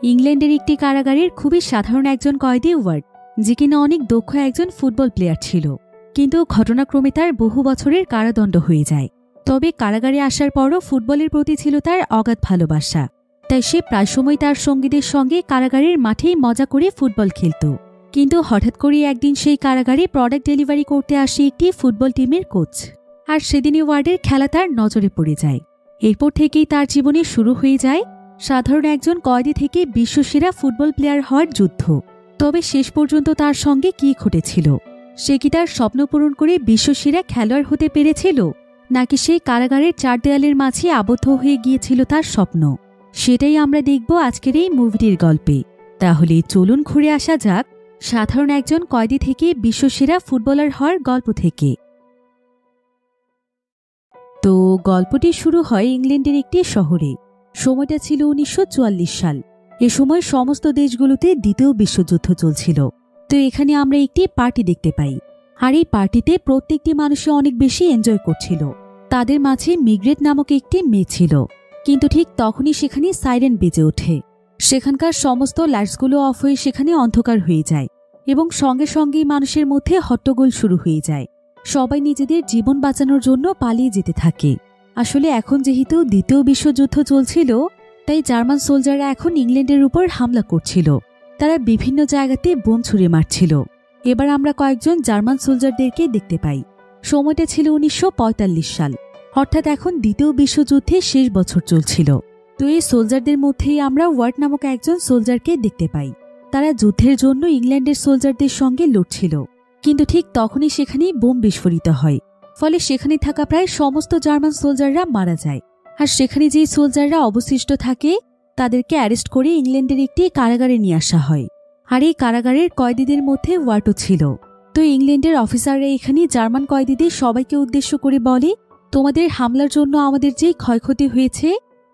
ইংল্যান্ডের একটি কারাগারের খুবই সাধারণ একজন কয়েদি ওয়ার্ড, যে কিনা অনেক দক্ষ একজন ফুটবল প্লেয়ার ছিল, কিন্তু ঘটনাক্রমে তার বহু বছরের কারাদণ্ড হয়ে যায়। তবে কারাগারে আসার পরও ফুটবলের প্রতি ছিল তার অগাধ ভালোবাসা, তাই সে প্রায় সময় তার সঙ্গীদের সঙ্গে কারাগারের মাঠেই মজা করে ফুটবল খেলত। কিন্তু হঠাৎ করে একদিন সেই কারাগারে প্রোডাক্ট ডেলিভারি করতে আসে একটি ফুটবল টিমের কোচ, আর সেদিনই ওয়ার্ডের খেলা তার নজরে পড়ে যায়। এরপর থেকেই তার জীবনে শুরু হয়ে যায় সাধারণ একজন কয়েদি থেকে বিশ্বসেরা ফুটবল প্লেয়ার হওয়ার যুদ্ধ। তবে শেষ পর্যন্ত তার সঙ্গে কি ঘটেছিল? সে কি তার স্বপ্ন পূরণ করে বিশ্বসেরা খেলোয়াড় হতে পেরেছিল, নাকি সেই কারাগারের চার দেয়ালের মাঝে আবদ্ধ হয়ে গিয়েছিল তার স্বপ্ন? সেটাই আমরা দেখব আজকের এই মুভিটির গল্পে। তাহলে চলুন ঘুরে আসা যাক সাধারণ একজন কয়েদি থেকে বিশ্বসেরা ফুটবলার হওয়ার গল্প থেকে। তো গল্পটি শুরু হয় ইংল্যান্ডের একটি শহরে। সময়টা ছিল 1944 সাল। এ সময় সমস্ত দেশগুলোতে দ্বিতীয় বিশ্বযুদ্ধ চলছিল। তো এখানে আমরা একটি পার্টি দেখতে পাই, আর এই পার্টিতে প্রত্যেকটি মানুষই অনেক বেশি এনজয় করছিল। তাদের মাঝে মিগ্রেট নামক একটি মেয়ে ছিল, কিন্তু ঠিক তখনই সেখানে সাইরেন বেজে ওঠে। সেখানকার সমস্ত লাইটসগুলো অফ হয়ে সেখানে অন্ধকার হয়ে যায়, এবং সঙ্গে সঙ্গেই মানুষের মধ্যে হট্টগোল শুরু হয়ে যায়। সবাই নিজেদের জীবন বাঁচানোর জন্য পালিয়ে যেতে থাকে। আসলে এখন যেহেতু দ্বিতীয় বিশ্বযুদ্ধ চলছিল, তাই জার্মান সোলজাররা এখন ইংল্যান্ডের উপর হামলা করছিল। তারা বিভিন্ন জায়গাতে বোম ছুড়ে মারছিল। এবার আমরা কয়েকজন জার্মান সোলজারদেরকে দেখতে পাই। সময়টা ছিল 1945 সাল, অর্থাৎ এখন দ্বিতীয় বিশ্বযুদ্ধের শেষ বছর চলছিল। তো এই সোলজারদের মধ্যেই আমরা ওয়ার্ড নামক একজন সোলজারকে দেখতে পাই। তারা যুদ্ধের জন্য ইংল্যান্ডের সোলজারদের সঙ্গে লড়ছিল, কিন্তু ঠিক তখনই সেখানে বোম বিস্ফোরিত হয়। ফলে সেখানে থাকা প্রায় সমস্ত জার্মান সোলজাররা মারা যায়। আর সেখানে যেই সোলজাররা অবশিষ্ট থাকে তাদেরকে অ্যারেস্ট করে ইংল্যান্ডের একটি কারাগারে নিয়ে আসা হয়। আর এই কারাগারের কয়েদিদের মধ্যে ওয়ার্ডও ছিল। তো ইংল্যান্ডের অফিসাররা এখানে জার্মান কয়েদিদের সবাইকে উদ্দেশ্য করে বলে, তোমাদের হামলার জন্য আমাদের যে ক্ষয়ক্ষতি হয়েছে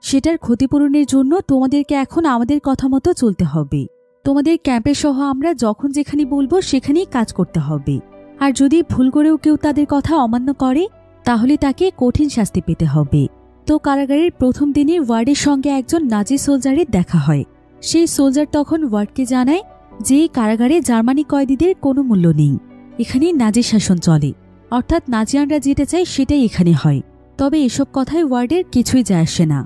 সেটার ক্ষতিপূরণের জন্য তোমাদেরকে এখন আমাদের কথা মতো চলতে হবে। তোমাদের ক্যাম্পে সহ আমরা যখন যেখানে বলবো সেখানেই কাজ করতে হবে। আর যদি ভুল করেও কেউ তাদের কথা অমান্য করে তাহলে তাকে কঠিন শাস্তি পেতে হবে। তো কারাগারের প্রথম দিনে ওয়ার্ডের সঙ্গে একজন নাজি সোলজারের দেখা হয়। সেই সোলজার তখন ওয়ার্ডকে জানায় যে কারাগারে জার্মানি কয়েদিদের কোনো মূল্য নেই, এখানে নাজি শাসন চলে, অর্থাৎ নাজিয়ানরা যেটা চায় সেটাই এখানে হয়। তবে এসব কথায় ওয়ার্ডের কিছুই যায় আসে না।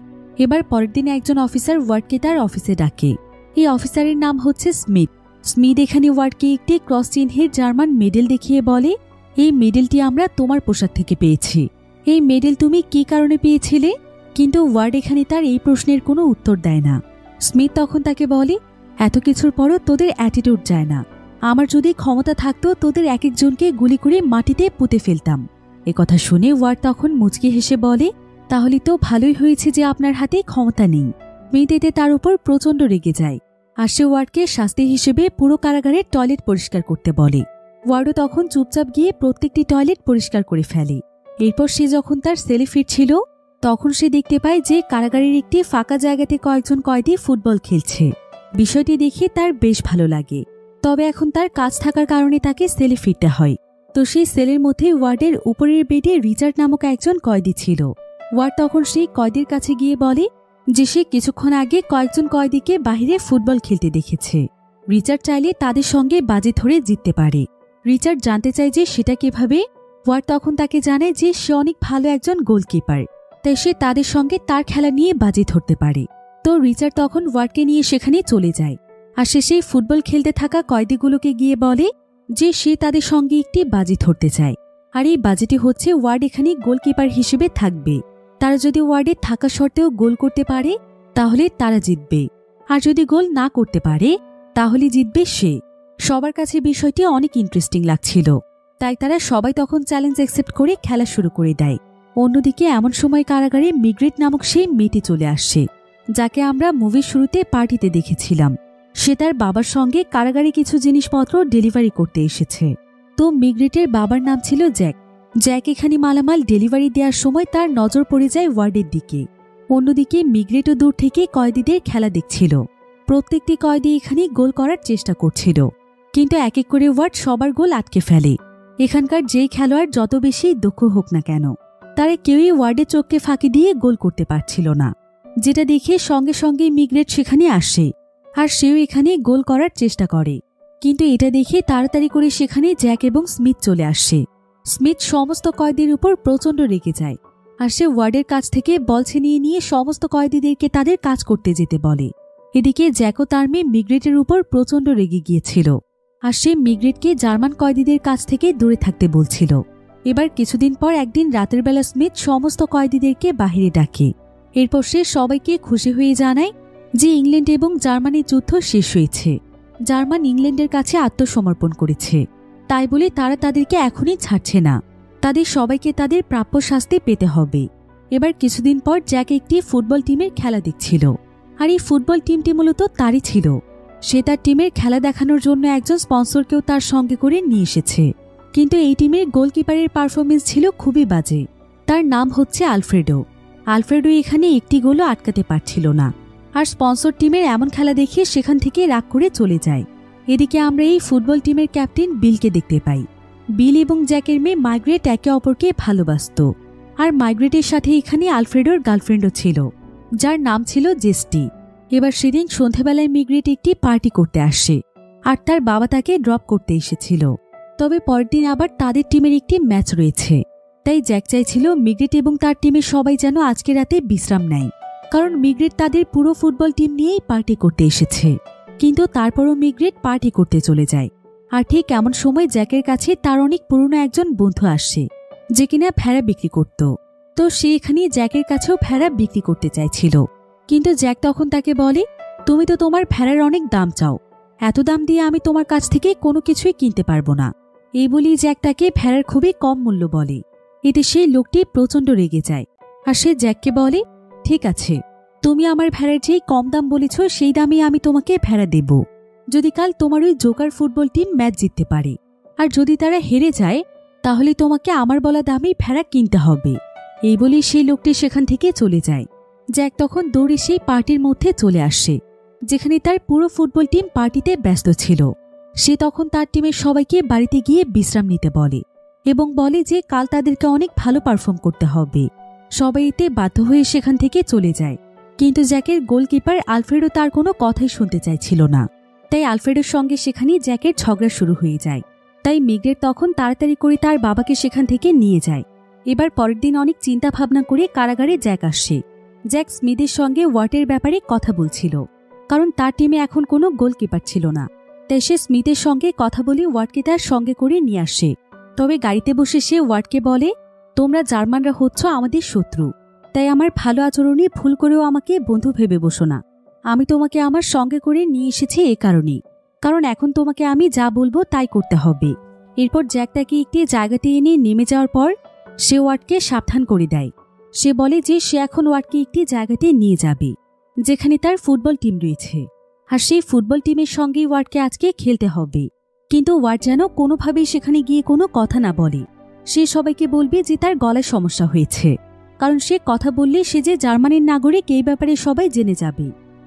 এবার পরের দিন একজন অফিসার ওয়ার্ডকে তার অফিসে ডাকে। এই অফিসারের নাম হচ্ছে স্মিথ। স্মিথ এখানে ওয়ার্ডকে একটি ক্রস চিহ্নের জার্মান মেডেল দেখিয়ে বলে, এই মেডেলটি আমরা তোমার পোশাক থেকে পেয়েছি। এই মেডেল তুমি কি কারণে পেয়েছিলে? কিন্তু ওয়ার্ড এখানে তার এই প্রশ্নের কোনো উত্তর দেয় না। স্মিথ তখন তাকে বলে, এত কিছুর পরও তোদের অ্যাটিটিউড যায় না। আমার যদি ক্ষমতা থাকতো তোদের এক একজনকে গুলি করে মাটিতে পুঁতে ফেলতাম। কথা শুনে ওয়ার্ড তখন মুচকি হেসে বলে, তাহলে তো ভালোই হয়েছে যে আপনার হাতে ক্ষমতা নেই। স্মিথ এতে তার উপর প্রচণ্ড রেগে যায়, আর সে ওয়ার্ডকে শাস্তি হিসেবে পুরো কারাগারের টয়লেট পরিষ্কার করতে বলে। ওয়ার্ডও তখন চুপচাপ গিয়ে প্রত্যেকটি টয়লেট পরিষ্কার করে ফেলে। এরপর সে যখন তার সেলে ফিরছিল তখন সে দেখতে পায় যে কারাগারের একটি ফাঁকা জায়গাতে কয়েকজন কয়েদি ফুটবল খেলছে। বিষয়টি দেখে তার বেশ ভালো লাগে। তবে এখন তার কাজ থাকার কারণে তাকে সেলে ফিরতে হয়। তো সেই সেলের মধ্যে ওয়ার্ডের উপরের বেডে রিচার্ড নামক একজন কয়েদি ছিল। ওয়ার্ড তখন সেই কয়েদির কাছে গিয়ে বলে যে সে কিছুক্ষণ আগে কয়েকজন কয়েদিকে বাহিরে ফুটবল খেলতে দেখেছে। রিচার্ড চাইলে তাদের সঙ্গে বাজি ধরে জিততে পারে। রিচার্ড জানতে চায় যে সেটা কিভাবে। ওয়ার্ড তখন তাকে জানায় যে সে অনেক ভালো একজন গোলকিপার, তাই সে তাদের সঙ্গে তার খেলা নিয়ে বাজি ধরতে পারে। তো রিচার্ড তখন ওয়ার্ডকে নিয়ে সেখানে চলে যায়, আর সে সেই ফুটবল খেলতে থাকা কয়েদিগুলোকে গিয়ে বলে যে সে তাদের সঙ্গে একটি বাজি ধরতে চায়। আর এই বাজিটি হচ্ছে ওয়ার্ড এখানে গোলকিপার হিসেবে থাকবে। তারা যদি ওয়ার্ডে থাকা সত্ত্বেও গোল করতে পারে তাহলে তারা জিতবে, আর যদি গোল না করতে পারে তাহলে জিতবে সে। সবার কাছে বিষয়টি অনেক ইন্টারেস্টিং লাগছিল, তাই তারা সবাই তখন চ্যালেঞ্জ অ্যাকসেপ্ট করে খেলা শুরু করে দেয়। অন্যদিকে এমন সময় কারাগারে মিগ্রেট নামক সেই মেয়েটি চলে আসছে, যাকে আমরা মুভির শুরুতে পার্টিতে দেখেছিলাম। সে তার বাবার সঙ্গে কারাগারে কিছু জিনিসপত্র ডেলিভারি করতে এসেছে। তো মিগ্রেটের বাবার নাম ছিল জ্যাক। জ্যাক এখানে মালামাল ডেলিভারি দেওয়ার সময় তার নজর পড়ে যায় ওয়ার্ডের দিকে। অন্যদিকে মিগ্রেটও দূর থেকে কয়েদিদের খেলা দেখছিল। প্রত্যেকটি কয়েদি এখানে গোল করার চেষ্টা করছিল, কিন্তু এক এক করে ওয়ার্ড সবার গোল আটকে ফেলে। এখানকার যেই খেলোয়াড় যত বেশি দক্ষ হোক না কেন, তারা কেউই ওয়ার্ডের চোখকে ফাঁকি দিয়ে গোল করতে পারছিল না। যেটা দেখে সঙ্গে সঙ্গে মিগ্রেট সেখানে আসে, আর সেও এখানে গোল করার চেষ্টা করে, কিন্তু এটা দেখে তাড়াতাড়ি করে সেখানে জ্যাক এবং স্মিথ চলে আসে। স্মিথ সমস্ত কয়েদির উপর প্রচণ্ড রেগে যায়, আর সে ওয়ার্ডের কাছ থেকে বল ছিনিয়ে নিয়ে সমস্ত কয়েদিদেরকে তাদের কাজ করতে যেতে বলে। এদিকে জ্যাকও তার মেয়ে মিগ্রেটের উপর প্রচণ্ড রেগে গিয়েছিল, আর সে মিগ্রেটকে জার্মান কয়েদিদের কাছ থেকে দূরে থাকতে বলছিল। এবার কিছুদিন পর একদিন রাতের বেলা স্মিথ সমস্ত কয়েদিদেরকে বাহিরে ডাকে। এরপর সে সবাইকে খুশি হয়ে জানায় যে ইংল্যান্ড এবং জার্মানির যুদ্ধ শেষ হয়েছে, জার্মান ইংল্যান্ডের কাছে আত্মসমর্পণ করেছে, তাই বলে তারা তাদেরকে এখনই ছাড়ছে না, তাদের সবাইকে তাদের প্রাপ্য শাস্তি পেতে হবে। এবার কিছুদিন পর জ্যাক একটি ফুটবল টিমের খেলা দেখছিল, আর এই ফুটবল টিমটি মূলত তারই ছিল। সে তার টিমের খেলা দেখানোর জন্য একজন স্পন্সরকেও তার সঙ্গে করে নিয়ে এসেছে, কিন্তু এই টিমের গোলকিপারের পারফরমেন্স ছিল খুবই বাজে। তার নাম হচ্ছে আলফ্রেডো। আলফ্রেডো এখানে একটি গোলও আটকাতে পারছিল না, আর স্পন্সর টিমের এমন খেলা দেখে সেখান থেকে রাগ করে চলে যায়। এদিকে আমরা এই ফুটবল টিমের ক্যাপ্টেন বিলকে দেখতে পাই। বিল এবং জ্যাকের মেয়ে মাইগ্রেট একে অপরকে ভালোবাসত, আর মাইগ্রেটের সাথে এখানে আলফ্রেডোর গার্লফ্রেন্ডও ছিল, যার নাম ছিল জেস্টি। এবার সেদিন সন্ধ্যাবেলায় মিগ্রেট একটি পার্টি করতে আসে, আর তার বাবা তাকে ড্রপ করতে এসেছিল। তবে পরের দিন আবার তাদের টিমের একটি ম্যাচ রয়েছে, তাই জ্যাক চাইছিল মিগ্রেট এবং তার টিমের সবাই যেন আজকে রাতে বিশ্রাম নেয়, কারণ মিগ্রেট তাদের পুরো ফুটবল টিম নিয়েই পার্টি করতে এসেছে। কিন্তু তারপরও মিগ্রেট পার্টি করতে চলে যায়, আর ঠিক এমন সময় জ্যাকের কাছে তার অনেক পুরনো একজন বন্ধু আসে, যে কিনা ভেড়া বিক্রি করত। তো সে এখানে জ্যাকের কাছেও ভেড়া বিক্রি করতে চাইছিল, কিন্তু জ্যাক তখন তাকে বলে, তুমি তো তোমার ভেড়ার অনেক দাম চাও, এত দাম দিয়ে আমি তোমার কাছ থেকে কোনো কিছুই কিনতে পারবো না। এই বলি জ্যাক তাকে ভেড়ার খুবই কম মূল্য বলে। এতে সেই লোকটি প্রচণ্ড রেগে যায়, আর সে জ্যাককে বলে, ঠিক আছে, তুমি আমার ভেড়ার যেই কম দাম বলেছ সেই দামে আমি তোমাকে ভেড়া দেব, যদি কাল তোমার ওই জোকার ফুটবল টিম ম্যাচ জিততে পারে, আর যদি তারা হেরে যায় তাহলে তোমাকে আমার বলা দামেই ভেড়া কিনতে হবে। এই বলে সেই লোকটি সেখান থেকে চলে যায়। জ্যাক তখন দৌড়ে সেই পার্টির মধ্যে চলে আসে, যেখানে তার পুরো ফুটবল টিম পার্টিতে ব্যস্ত ছিল। সে তখন তার টিমের সবাইকে বাড়িতে গিয়ে বিশ্রাম নিতে বলে, এবং বলে যে কাল তাদেরকে অনেক ভালো পারফর্ম করতে হবে। সবাই এতে বাধ্য হয়ে সেখান থেকে চলে যায়, কিন্তু জ্যাকের গোলকিপার আলফ্রেডো তার কোনো কথাই শুনতে চাইছিল না। তাই আলফ্রেডোর সঙ্গে সেখানে জ্যাকের ঝগড়া শুরু হয়ে যায়। তাই মিগ্রেট তখন তাড়াতাড়ি করে তার বাবাকে সেখান থেকে নিয়ে যায়। এবার পরের দিন অনেক চিন্তা ভাবনা করে কারাগারে জ্যাক আসে। জ্যাক স্মিথের সঙ্গে ওয়াটের ব্যাপারে কথা বলছিল, কারণ তার টিমে এখন কোনো গোলকিপার ছিল না। তাই সে স্মিথের সঙ্গে কথা বলে ওয়াটকে তার সঙ্গে করে নিয়ে আসে। তবে গাড়িতে বসে সে ওয়াটকে বলে, তোমরা জার্মানরা হচ্ছ আমাদের শত্রু, তাই আমার ভালো আচরণে ভুল করেও আমাকে বন্ধু ভেবে বসো না। আমি তোমাকে আমার সঙ্গে করে নিয়ে এসেছি এ কারণেই, কারণ এখন তোমাকে আমি যা বলবো তাই করতে হবে। এরপর জ্যাক তাকে একটি জায়গাতে এনে নেমে যাওয়ার পর সে ওয়াটকে সাবধান করে দেয়। সে বলে যে সে এখন ওয়াটকে একটি জায়গাতে নিয়ে যাবে, যেখানে তার ফুটবল টিম রয়েছে, আর সেই ফুটবল টিমের সঙ্গেই ওয়াটকে আজকে খেলতে হবে। কিন্তু ওয়াট যেন কোনোভাবেই সেখানে গিয়ে কোনো কথা না বলে। সে সবাইকে বলবে যে তার গলায় সমস্যা হয়েছে, কারণ সে কথা বললে সে যে জার্মানির নাগরিক এই ব্যাপারে সবাই জেনে যাবে,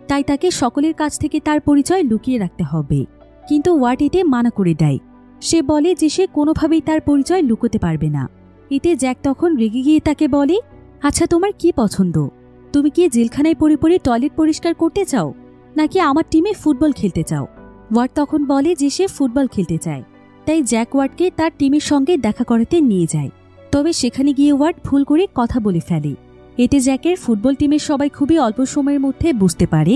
তাই তাকে সকলের কাছ থেকে তার পরিচয় লুকিয়ে রাখতে হবে। কিন্তু ওয়াট এতে মানা করে দেয়। সে বলে যে সে কোনোভাবেই তার পরিচয় লুকোতে পারবে না। এতে জ্যাক তখন রেগে গিয়ে তাকে বলে, আচ্ছা তোমার কি পছন্দ? তুমি কি জেলখানায় পড়ে পড়ে টয়লেট পরিষ্কার করতে চাও, নাকি আমার টিমে ফুটবল খেলতে চাও? ওয়াট তখন বলে যে সে ফুটবল খেলতে চায়। তাই জ্যাক ওয়াটকে তার টিমের সঙ্গে দেখা করাতে নিয়ে যায়। তবে সেখানে গিয়ে ওয়াট ভুল করে কথা বলে ফেলে। এতে জ্যাকের ফুটবল টিমের সবাই খুবই অল্প সময়ের মধ্যে বুঝতে পারে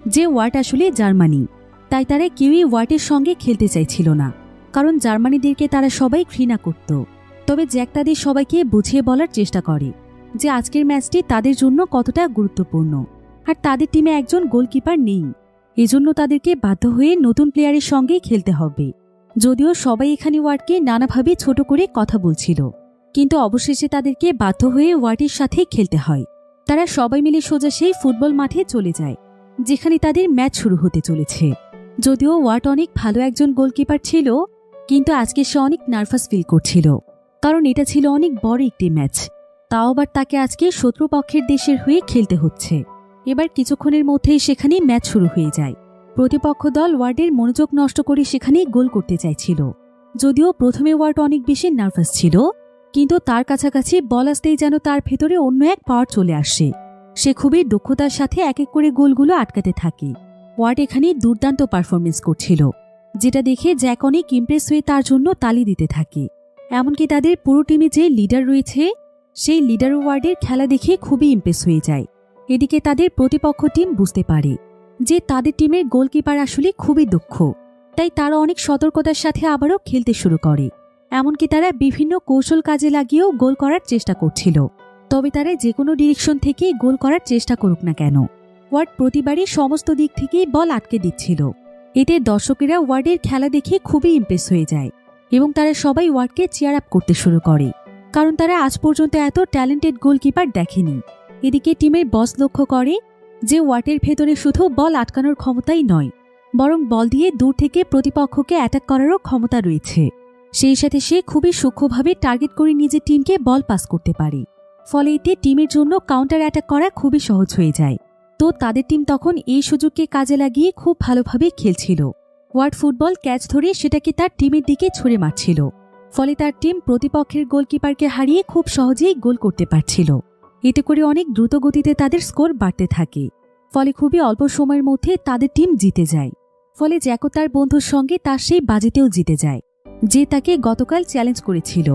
যে ওয়াট আসলে জার্মানি। তাই তারা কেউই ওয়াটের সঙ্গে খেলতে চাইছিল না, কারণ জার্মানিদেরকে তারা সবাই ঘৃণা করত। তবে জ্যাক তাদের সবাইকে বুঝিয়ে বলার চেষ্টা করে যে আজকের ম্যাচটি তাদের জন্য কতটা গুরুত্বপূর্ণ, আর তাদের টিমে একজন গোলকিপার নেই, এজন্য তাদেরকে বাধ্য হয়ে নতুন প্লেয়ারের সঙ্গেই খেলতে হবে। যদিও সবাই এখানে ওয়াটকে নানাভাবে ছোট করে কথা বলছিল, কিন্তু অবশেষে তাদেরকে বাধ্য হয়ে ওয়াটের সাথে খেলতে হয়। তারা সবাই মিলে সোজা সেই ফুটবল মাঠে চলে যায়, যেখানে তাদের ম্যাচ শুরু হতে চলেছে। যদিও ওয়াট অনেক ভালো একজন গোলকিপার ছিল, কিন্তু আজকে সে অনেক নার্ভাস ফিল করছিল, কারণ এটা ছিল অনেক বড় একটি ম্যাচ, তাও আবার তাকে আজকে শত্রুপক্ষের দেশের হয়ে খেলতে হচ্ছে। এবার কিছুক্ষণের মধ্যেই সেখানে ম্যাচ শুরু হয়ে যায়। প্রতিপক্ষ দল ওয়ার্ডের মনোযোগ নষ্ট করে সেখানে গোল করতে চাইছিল। যদিও প্রথমে ওয়ার্ড অনেক বেশি নার্ভাস ছিল, কিন্তু তার কাছাকাছি বল আসতেই যেন তার ভেতরে অন্য এক পাওয়ার চলে আসে। সে খুবই দক্ষতার সাথে এক এক করে গোলগুলো আটকাতে থাকে। ওয়ার্ড এখানে দুর্দান্ত পারফরমেন্স করছিল, যেটা দেখে জ্যাক অনেক ইমপ্রেস হয়ে তার জন্য তালি দিতে থাকে। এমনকি তাদের পুরো টিমে যে লিডার রয়েছে সেই লিডার ওয়ার্ডের খেলা দেখে খুবই ইমপ্রেস হয়ে যায়। এদিকে তাদের প্রতিপক্ষ টিম বুঝতে পারে যে তাদের টিমের গোলকিপার আসলে খুবই দক্ষ, তাই তারা অনেক সতর্কতার সাথে আবারও খেলতে শুরু করে। এমনকি তারা বিভিন্ন কৌশল কাজে লাগিয়েও গোল করার চেষ্টা করছিল। তবে তারা যে কোনো ডিরেকশন থেকে গোল করার চেষ্টা করুক না কেন, ওয়ার্ড প্রতিবারই সমস্ত দিক থেকেই বল আটকে দিচ্ছিল। এতে দর্শকেরা ওয়ার্ডের খেলা দেখে খুবই ইমপ্রেস হয়ে যায় এবং তারা সবাই ওয়ার্ডকে চেয়ার আপ করতে শুরু করে, কারণ তারা আজ পর্যন্ত এত ট্যালেন্টেড গোলকিপার দেখেনি। এদিকে টিমের বস লক্ষ্য করে যে ওয়ার্ডের ভেতরে শুধু বল আটকানোর ক্ষমতাই নয়, বরং বল দিয়ে দূর থেকে প্রতিপক্ষকে অ্যাটাক করারও ক্ষমতা রয়েছে। সেই সাথে সে খুবই সূক্ষ্মভাবে টার্গেট করে নিজের টিমকে বল পাস করতে পারে, ফলে এতে টিমের জন্য কাউন্টার অ্যাটাক করা খুবই সহজ হয়ে যায়। তো তাদের টিম তখন এই সুযোগকে কাজে লাগিয়ে খুব ভালোভাবে খেলছিল। ওয়ার্ড ফুটবল ক্যাচ ধরে সেটাকে তার টিমের দিকে ছুঁড়ে মারছিল, ফলে তার টিম প্রতিপক্ষের গোলকিপারকে হারিয়ে খুব সহজেই গোল করতে পারছিল। এতে করে অনেক দ্রুত গতিতে তাদের স্কোর বাড়তে থাকে, ফলে খুবই অল্প সময়ের মধ্যে তাদের টিম জিতে যায়। ফলে জ্যাকও তার বন্ধুর সঙ্গে তার সেই বাজিতেও জিতে যায়, যে তাকে গতকাল চ্যালেঞ্জ করেছিল।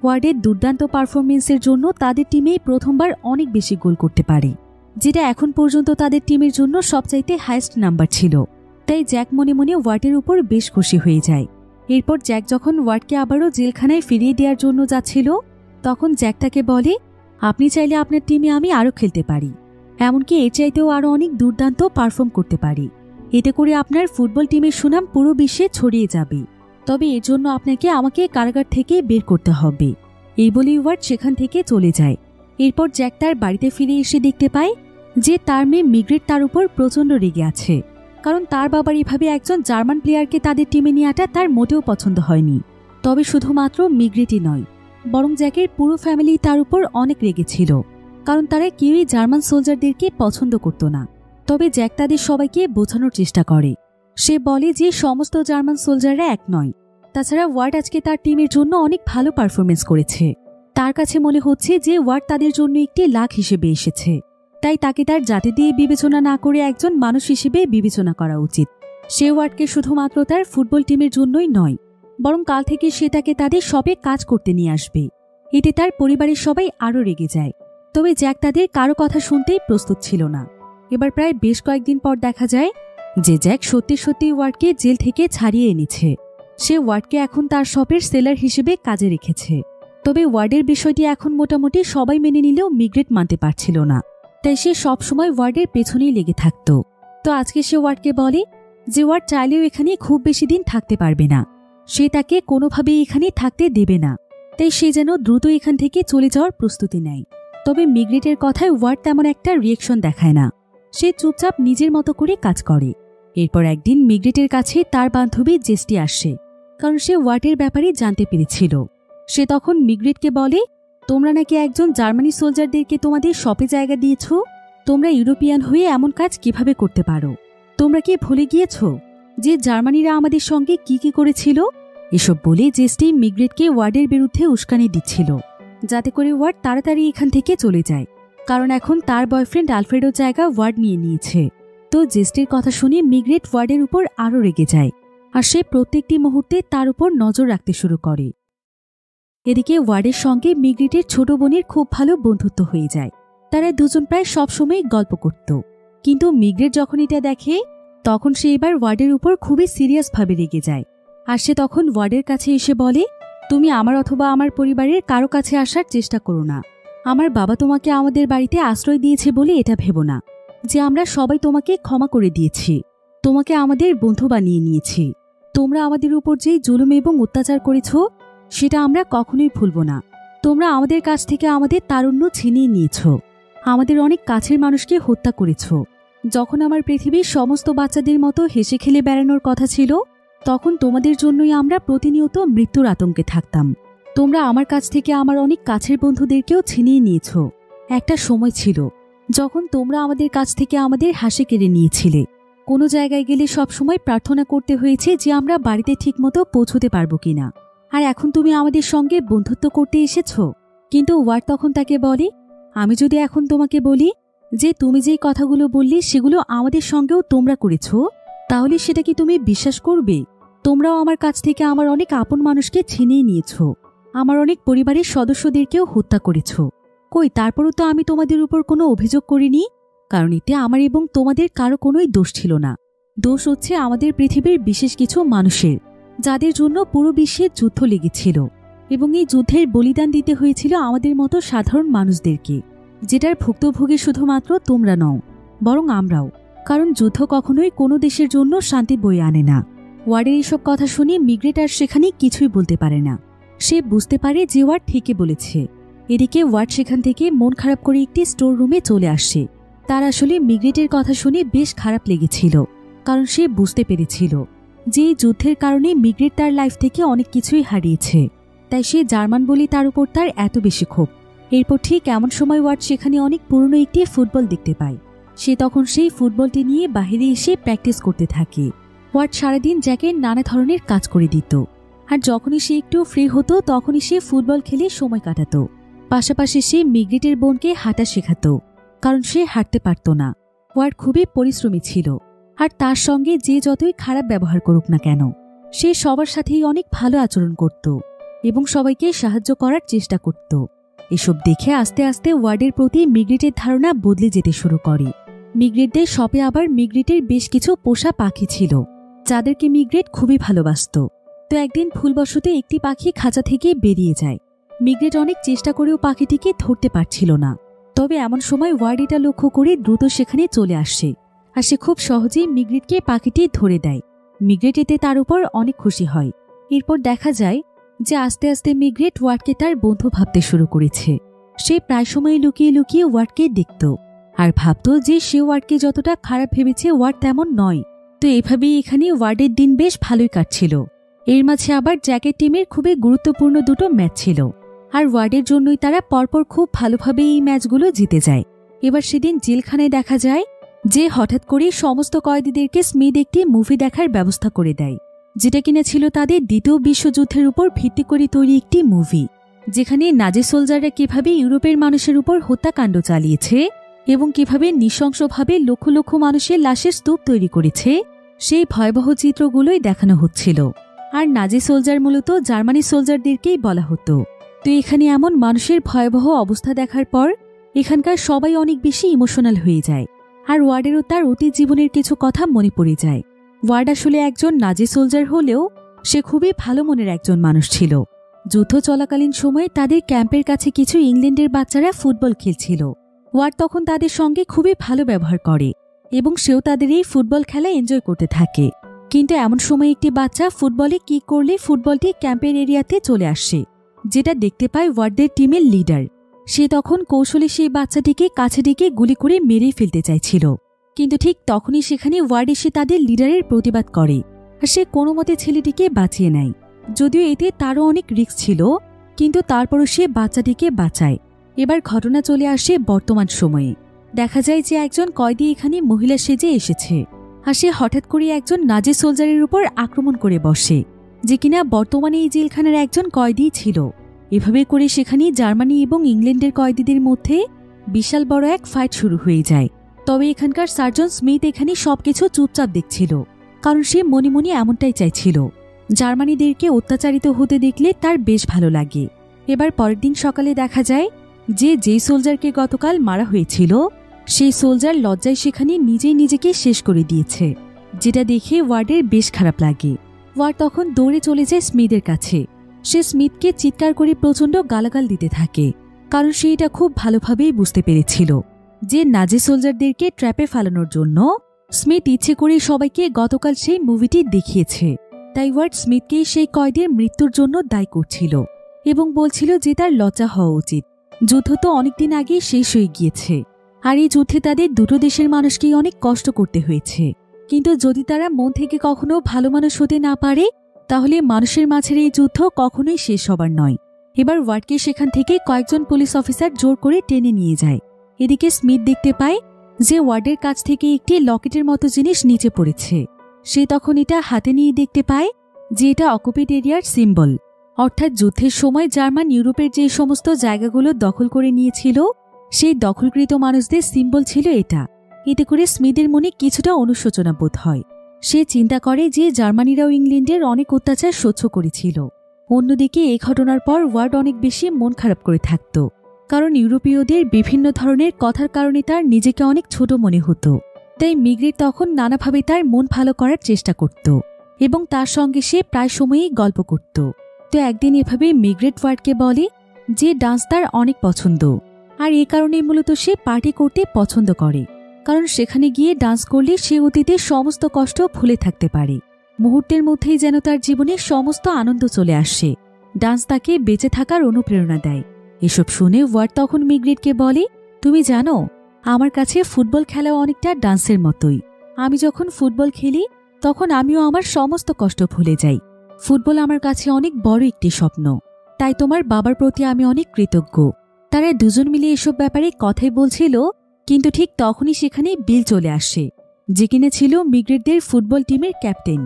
ওয়ার্ডের দুর্দান্ত পারফরমেন্সের জন্য তাদের টিমেই প্রথমবার অনেক বেশি গোল করতে পারে, যেটা এখন পর্যন্ত তাদের টিমের জন্য সবচাইতে হাইয়েস্ট নাম্বার ছিল। তাই জ্যাক মনে মনে ওয়ার্ডের উপর বেশ খুশি হয়ে যায়। এরপর জ্যাক যখন ওয়ার্ডকে আবারও জেলখানায় ফিরিয়ে দেওয়ার জন্য যাচ্ছিল, তখন জ্যাক তাকে বলে, আপনি চাইলে আপনার টিমে আমি আরও খেলতে পারি, এমনকি এর চাইতেও আরও অনেক দুর্দান্ত পারফর্ম করতে পারি। এতে করে আপনার ফুটবল টিমের সুনাম পুরো বিশ্বে ছড়িয়ে যাবে। তবে এর জন্য আপনাকে আমাকে কারাগার থেকে বের করতে হবে। এই বলে ওয়ার্ড সেখান থেকে চলে যায়। এরপর জ্যাক তার বাড়িতে ফিরে এসে দেখতে পায় যে তার মেয়ে মিগ্রেট তার উপর প্রচণ্ড রেগে আছে, কারণ তার বাবার এভাবে একজন জার্মান প্লেয়ারকে তাদের টিমে নেওয়াটা তার মোটেও পছন্দ হয়নি। তবে শুধুমাত্র মিগ্রেটই নয়, বরং জ্যাকের পুরো ফ্যামিলি তার উপর অনেক রেগেছিল, কারণ তারা কেউই জার্মান সোলজারদেরকে পছন্দ করত না। তবে জ্যাক তাদের সবাইকে বোঝানোর চেষ্টা করে। সে বলে যে সমস্ত জার্মান সোলজাররা এক নয়। তাছাড়া ওয়ার্ড আজকে তার টিমের জন্য অনেক ভালো পারফরমেন্স করেছে। তার কাছে মনে হচ্ছে যে ওয়ার্ড তাদের জন্য একটি লাক হিসেবে এসেছে, তাই তাকে তার জাতি দিয়ে বিবেচনা না করে একজন মানুষ হিসেবে বিবেচনা করা উচিত। সে ওয়ার্ডকে শুধুমাত্র তার ফুটবল টিমের জন্যই নয়, বরং কাল থেকে সে তাকে তাদের সবে কাজ করতে নিয়ে আসবে। এতে তার পরিবারের সবাই আরও রেগে যায়। তবে জ্যাক তাদের কারো কথা শুনতেই প্রস্তুত ছিল না। এবার প্রায় বেশ কয়েকদিন পর দেখা যায় যে জ্যাক সত্যি সত্যি ওয়ার্ডকে জেল থেকে ছাড়িয়ে এনেছে। সে ওয়ার্ডকে এখন তার শপের সেলার হিসেবে কাজে রেখেছে। তবে ওয়ার্ডের বিষয়টি এখন মোটামুটি সবাই মেনে নিলেও মিগ্রেট মানতে পারছিল না, তাই সে সবসময় ওয়ার্ডের পেছনেই লেগে থাকত। তো আজকে সে ওয়ার্ডকে বলে যে ওয়ার্ড চাইলেও এখানে খুব বেশি দিন থাকতে পারবে না, সে তাকে কোনোভাবেই এখানে থাকতে দেবে না, তাই সে যেন দ্রুত এখান থেকে চলে যাওয়ার প্রস্তুতি নেয়। তবে মিগ্রেটের কথায় ওয়ার্ড তেমন একটা রিয়েকশন দেখায় না, সে চুপচাপ নিজের মতো করে কাজ করে। এরপর একদিন মিগ্রেটের কাছে তার বান্ধবী জেস্টি আসে, কারণ সে ওয়ার্ডের ব্যাপারে জানতে পেরেছিল। সে তখন মিগ্রেটকে বলে, তোমরা নাকি একজন জার্মানি সোলজারদেরকে তোমাদের শপে জায়গা দিয়েছ, তোমরা ইউরোপিয়ান হয়ে এমন কাজ কিভাবে করতে পারো? তোমরা কি ভুলে গিয়েছ যে জার্মানিরা আমাদের সঙ্গে কি কি করেছিল? এসব বলে জেস্টি মিগ্রেটকে ওয়ার্ডের বিরুদ্ধে উস্কানি দিচ্ছিল, যাতে করে ওয়ার্ড তাড়াতাড়ি এখান থেকে চলে যায়, কারণ এখন তার বয়ফ্রেন্ড আলফ্রেডোর জায়গা ওয়ার্ড নিয়ে নিয়েছে। তো জেস্টির কথা শুনে মিগ্রেট ওয়ার্ডের উপর আরও রেগে যায়, আর সে প্রত্যেকটি মুহূর্তে তার উপর নজর রাখতে শুরু করে। এদিকে ওয়ার্ডের সঙ্গে মিগ্রেটের ছোট বোনের খুব ভালো বন্ধুত্ব হয়ে যায়। তারা দুজন প্রায় সবসময় গল্প করত। কিন্তু মিগ্রেট যখন এটা দেখে, তখন সে এবার ওয়ার্ডের উপর খুবই সিরিয়াসভাবে রেগে যায়। আর সে তখন ওয়ার্ডের কাছে এসে বলে, তুমি আমার অথবা আমার পরিবারের কারো কাছে আসার চেষ্টা করো না। আমার বাবা তোমাকে আমাদের বাড়িতে আশ্রয় দিয়েছে বলে এটা ভেবো না যে আমরা সবাই তোমাকে ক্ষমা করে দিয়েছি, তোমাকে আমাদের বন্ধু বানিয়ে নিয়েছি। তোমরা আমাদের উপর যেই জুলুম এবং অত্যাচার করেছ সেটা আমরা কখনোই ভুলব না। তোমরা আমাদের কাছ থেকে আমাদের তারুণ্য ছিনিয়ে নিয়েছ, আমাদের অনেক কাছের মানুষকে হত্যা করেছ। যখন আমার পৃথিবীর সমস্ত বাচ্চাদের মতো হেসে খেলে বেড়ানোর কথা ছিল, তখন তোমাদের জন্যই আমরা প্রতিনিয়ত মৃত্যুর আতঙ্কে থাকতাম। তোমরা আমার কাছ থেকে আমার অনেক কাছের বন্ধুদেরকেও ছিনিয়ে নিয়েছ। একটা সময় ছিল যখন তোমরা আমাদের কাছ থেকে আমাদের হাসি কেড়ে নিয়েছিলে। কোনো জায়গায় গেলে সবসময় প্রার্থনা করতে হয়েছে যে আমরা বাড়িতে ঠিকমতো পৌঁছতে পারবো কিনা, আর এখন তুমি আমাদের সঙ্গে বন্ধুত্ব করতে এসেছ। কিন্তু ওয়ার্ড তখন তাকে বলে, আমি যদি এখন তোমাকে বলি যে তুমি যেই কথাগুলো বললে সেগুলো আমাদের সঙ্গেও তোমরা করেছ, তাহলে সেটা কি তুমি বিশ্বাস করবে? তোমরাও আমার কাছ থেকে আমার অনেক আপন মানুষকে ছিনিয়ে নিয়েছ, আমার অনেক পরিবারের সদস্যদেরকেও হত্যা করেছ। কই, তারপরও তো আমি তোমাদের উপর কোনো অভিযোগ করিনি, কারণ এতে আমার এবং তোমাদের কারো কোনোই দোষ ছিল না। দোষ হচ্ছে আমাদের পৃথিবীর বিশেষ কিছু মানুষের, যাদের জন্য পুরো বিশ্বের যুদ্ধ লেগেছিল, এবং এই যুদ্ধের বলিদান দিতে হয়েছিল আমাদের মতো সাধারণ মানুষদেরকে, যেটার ভুক্তভোগী শুধুমাত্র তোমরা নও, বরং আমরাও। কারণ যুদ্ধ কখনোই কোনো দেশের জন্য শান্তি বয়ে আনে না। ওয়ার্ডের এসব কথা শুনে মিগ্রেট আর সেখানে কিছুই বলতে পারে না। সে বুঝতে পারে যে ওয়ার্ড ঠিকই বলেছে। এদিকে ওয়ার্ড সেখান থেকে মন খারাপ করে একটি স্টোর রুমে চলে আসে। তার আসলে মিগ্রেটের কথা শুনে বেশ খারাপ লেগেছিল, কারণ সে বুঝতে পেরেছিল যে এই যুদ্ধের কারণে মিগ্রেট তার লাইফ থেকে অনেক কিছুই হারিয়েছে। তাই সে জার্মান বলে তার উপর তার এত বেশি ক্ষোভ। এরপর ঠিক এমন সময় ওয়ার্ড সেখানে অনেক পুরনো একটি ফুটবল দেখতে পায়। সে তখন সেই ফুটবলটি নিয়ে বাহিরে এসে প্র্যাকটিস করতে থাকে। ওয়ার্ড সারাদিন জ্যাকের নানা ধরনের কাজ করে দিত, আর যখনই সে একটু ফ্রি হতো তখনই সে ফুটবল খেলে সময় কাটাত। পাশাপাশি সে মিগ্রেটের বোনকে হাঁটা শেখাত, কারণ সে হাঁটতে পারত না। ওয়ার্ড খুবই পরিশ্রমী ছিল, আর তার সঙ্গে যে যতই খারাপ ব্যবহার করুক না কেন, সে সবার সাথেই অনেক ভালো আচরণ করত এবং সবাইকে সাহায্য করার চেষ্টা করত। এসব দেখে আস্তে আস্তে ওয়ার্ডের প্রতি মিগ্রেটের ধারণা বদলে যেতে শুরু করে। মিগ্রেটদের শপে আবার মিগ্রেটের বেশ কিছু পোষা পাখি ছিল, যাদেরকে মিগ্রেট খুবই ভালোবাসত। তো একদিন ভুলবশত একটি পাখি খাঁচা থেকে বেরিয়ে যায়। মিগ্রেট অনেক চেষ্টা করেও পাখিটিকে ধরতে পারছিল না। তবে এমন সময় ওয়ার্ড এটা লক্ষ্য করে দ্রুত সেখানে চলে আসে, আর সে খুব সহজেই মিগ্রেটকে পাখিটি ধরে দেয়। মিগ্রেট এতে তার উপর অনেক খুশি হয়। এরপর দেখা যায় যে আস্তে আস্তে মিগ্রেট ওয়ার্ডকে তার বন্ধু ভাবতে শুরু করেছে। সে প্রায় সময় লুকিয়ে লুকিয়ে ওয়ার্ডকে দেখত, আর ভাবত যে সে ওয়ার্ডকে যতটা খারাপ ভেবেছে ওয়ার্ড তেমন নয়। তো এভাবেই এখানে ওয়ার্ডের দিন বেশ ভালোই কাটছিল। এর মাঝে আবার জ্যাকের টিমের খুবই গুরুত্বপূর্ণ দুটো ম্যাচ ছিল, আর ওয়ার্ডের জন্যই তারা পরপর খুব ভালোভাবে এই ম্যাচগুলো জিতে যায়। এবার সেদিন জেলখানায় দেখা যায় যে হঠাৎ করে সমস্ত কয়েদিদেরকে স্মিথ একটি মুভি দেখার ব্যবস্থা করে দেয়, যেটা কিনা ছিল তাদের দ্বিতীয় বিশ্বযুদ্ধের উপর ভিত্তি করে তৈরি একটি মুভি, যেখানে নাজি সোলজাররা কিভাবে ইউরোপের মানুষের উপর হত্যাকাণ্ড চালিয়েছে এবং কিভাবে নৃশংসভাবে লক্ষ লক্ষ মানুষের লাশের স্তূপ তৈরি করেছে, সেই ভয়াবহ চিত্রগুলোই দেখানো হচ্ছিল। আর নাজি সোলজার মূলত জার্মানি সোলজারদেরকেই বলা হতো। তো এখানে এমন মানুষের ভয়াবহ অবস্থা দেখার পর এখানকার সবাই অনেক বেশি ইমোশনাল হয়ে যায়, আর ওয়ার্ডেরও তার অতীত জীবনের কিছু কথা মনে পড়ে যায়। ওয়ার্ড আসলে একজন নাজি সোলজার হলেও সে খুবই ভালো মনের একজন মানুষ ছিল। যুদ্ধ চলাকালীন সময়ে তাদের ক্যাম্পের কাছে কিছু ইংল্যান্ডের বাচ্চারা ফুটবল খেলছিল। ওয়ার্ড তখন তাদের সঙ্গে খুবই ভালো ব্যবহার করে এবং সেও তাদের এই ফুটবল খেলা এনজয় করতে থাকে। কিন্তু এমন সময় একটি বাচ্চা ফুটবলে কিক করলে ফুটবলটি ক্যাম্পের এরিয়াতে চলে আসে, যেটা দেখতে পায় ওয়ার্ডের টিমের লিডার। সে তখন কৌশলে সেই বাচ্চাটিকে কাছে ডেকে গুলি করে মেরে ফেলতে চাইছিল, কিন্তু ঠিক তখনই সেখানে ওয়ার্ড এসে তাদের লিডারের প্রতিবাদ করে, আর সে কোনো মতে ছেলেটিকে বাঁচিয়ে নেয়। যদিও এতে তারও অনেক রিস্ক ছিল, কিন্তু তারপরও সে বাচ্চাটিকে বাঁচায়। এবার ঘটনা চলে আসে বর্তমান সময়ে। দেখা যায় যে একজন কয়েদি এখানে মহিলা সেজে এসেছে, আর সে হঠাৎ করে একজন নাজি সোলজারের উপর আক্রমণ করে বসে, যে কিনা বর্তমানে এই জেলখানার একজন কয়েদি ছিল। এভাবে করে সেখানে জার্মানি এবং ইংল্যান্ডের কয়েদিদের মধ্যে বিশাল বড় এক ফাইট শুরু হয়ে যায়। তবে এখানকার সার্জন স্মিথ এখানে সবকিছু চুপচাপ দেখছিল, কারণ সে মনে মনে এমনটাই চাইছিল। জার্মানিদেরকে অত্যাচারিত হতে দেখলে তার বেশ ভালো লাগে। এবার পরের দিন সকালে দেখা যায় যে যেই সোলজারকে গতকাল মারা হয়েছিল সেই সোলজার লজ্জায় সেখানে নিজেই নিজেকে শেষ করে দিয়েছে, যেটা দেখে ওয়ার্ডের বেশ খারাপ লাগে। ওয়ার্ড তখন দৌড়ে চলে যায় স্মিথের কাছে। সে স্মিথকে চিৎকার করে প্রচণ্ড গালাগাল দিতে থাকে, কারণ সে এটা খুব ভালোভাবেই বুঝতে পেরেছিল যে নাজি সোলজারদেরকে ট্র্যাপে ফেলানোর জন্য স্মিথ ইচ্ছে করে সবাইকে গতকাল সেই মুভিটি দেখিয়েছে। তাই ওয়ার্ড স্মিথকেই সেই কয়েদের মৃত্যুর জন্য দায়ী করছিল এবং বলছিল যে তার লজ্জা হওয়া উচিত। যুদ্ধ তো অনেকদিন আগেই শেষ হয়ে গিয়েছে, আর এই যুদ্ধে তাদের দুটো দেশের মানুষকেই অনেক কষ্ট করতে হয়েছে। কিন্তু যদি তারা মন থেকে কখনো ভালো মানুষ হতে না পারে, তাহলে মানুষের মাঝের এই যুদ্ধ কখনোই শেষ হবার নয়। এবার ওয়ার্ডকে সেখান থেকে কয়েকজন পুলিশ অফিসার জোর করে টেনে নিয়ে যায়। এদিকে স্মিথ দেখতে পায় যে ওয়ার্ডের কাছ থেকে একটি লকেটের মতো জিনিস নিচে পড়েছে। সে তখন এটা হাতে নিয়ে দেখতে পায় যে এটা অকুপেড এরিয়ার সিম্বল, অর্থাৎ যুদ্ধের সময় জার্মান ইউরোপের যে সমস্ত জায়গাগুলো দখল করে নিয়েছিল সেই দখলকৃত মানুষদের সিম্বল ছিল এটা। এতে করে স্মিথের মনে কিছুটা অনুশোচনা বোধ হয়। সে চিন্তা করে যে জার্মানিরাও ইংল্যান্ডের অনেক অত্যাচার সহ্য করেছিল। অন্যদিকে এই ঘটনার পর ওয়ার্ড অনেক বেশি মন খারাপ করে থাকত, কারণ ইউরোপীয়দের বিভিন্ন ধরনের কথার কারণে তার নিজেকে অনেক ছোট মনে হতো। তাই মিগ্রেট তখন নানাভাবে তার মন ভালো করার চেষ্টা করত এবং তার সঙ্গে সে প্রায় সময়ই গল্প করত। তো একদিন এভাবে মিগ্রেট ওয়ার্ডকে বলে যে ডান্স তার অনেক পছন্দ, আর এ কারণেই মূলত সে পার্টি করতে পছন্দ করে, কারণ সেখানে গিয়ে ডান্স করলে সে অতীতের সমস্ত কষ্ট ভুলে থাকতে পারে। মুহূর্তের মধ্যেই যেন তার জীবনে সমস্ত আনন্দ চলে আসে। ডান্স তাকে বেঁচে থাকার অনুপ্রেরণা দেয়। এসব শুনে ওয়ার্ড তখন মিগ্রেটকে বলে, তুমি জানো, আমার কাছে ফুটবল খেলাও অনেকটা ডান্সের মতোই। আমি যখন ফুটবল খেলি তখন আমিও আমার সমস্ত কষ্ট ভুলে যাই। ফুটবল আমার কাছে অনেক বড় একটি স্বপ্ন, তাই তোমার বাবার প্রতি আমি অনেক কৃতজ্ঞ। তারা দুজন মিলে এসব ব্যাপারে কথাই বলছিল, কিন্তু ঠিক তখনই সেখানে বিল চলে আসে, যে কিনা ছিল মিগ্রেটদের ফুটবল টিমের ক্যাপ্টেন।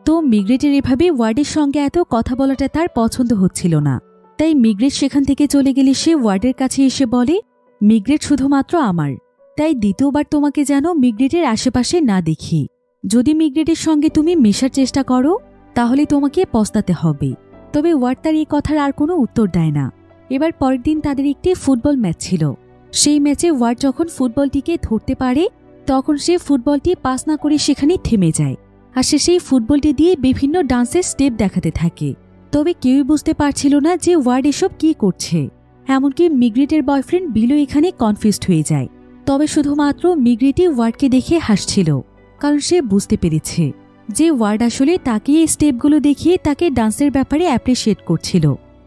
তো মিগ্রেটের এভাবে ওয়ার্ডের সঙ্গে এত কথা বলাটা তার পছন্দ হচ্ছিল না। তাই মিগ্রেট সেখান থেকে চলে গেলে সে ওয়ার্ডের কাছে এসে বলে, মিগ্রেট শুধুমাত্র আমার, তাই দ্বিতীয়বার তোমাকে যেন মিগ্রেটের আশেপাশে না দেখি। যদি মিগ্রেটের সঙ্গে তুমি মেশার চেষ্টা করো তাহলে তোমাকে পস্তাতে হবে। তবে ওয়ার্ড তার এই কথার আর কোনো উত্তর দেয় না। এবার পরের দিন তাদের একটি ফুটবল ম্যাচ ছিল। সেই ম্যাচে ওয়ার্ড যখন ফুটবলটিকে ধরতে পারে তখন সে ফুটবলটি পাস না করে সেখানে থেমে যায়, আর সে সেই ফুটবলটি দিয়ে বিভিন্ন ডান্সের স্টেপ দেখাতে থাকে। তবে কেউই বুঝতে পারছিল না যে ওয়ার্ড এসব কি করছে। এমনকি মিগ্রেটের বয়ফ্রেন্ড বিলও এখানে কনফিউজড হয়ে যায়। তবে শুধুমাত্র মিগ্রেটই ওয়ার্ডকে দেখে হাসছিল, কারণ সে বুঝতে পেরেছে যে ওয়ার্ড আসলে তাকে এই স্টেপগুলো দেখিয়ে তাকে ডান্সের ব্যাপারে অ্যাপ্রিসিয়েট করছিল।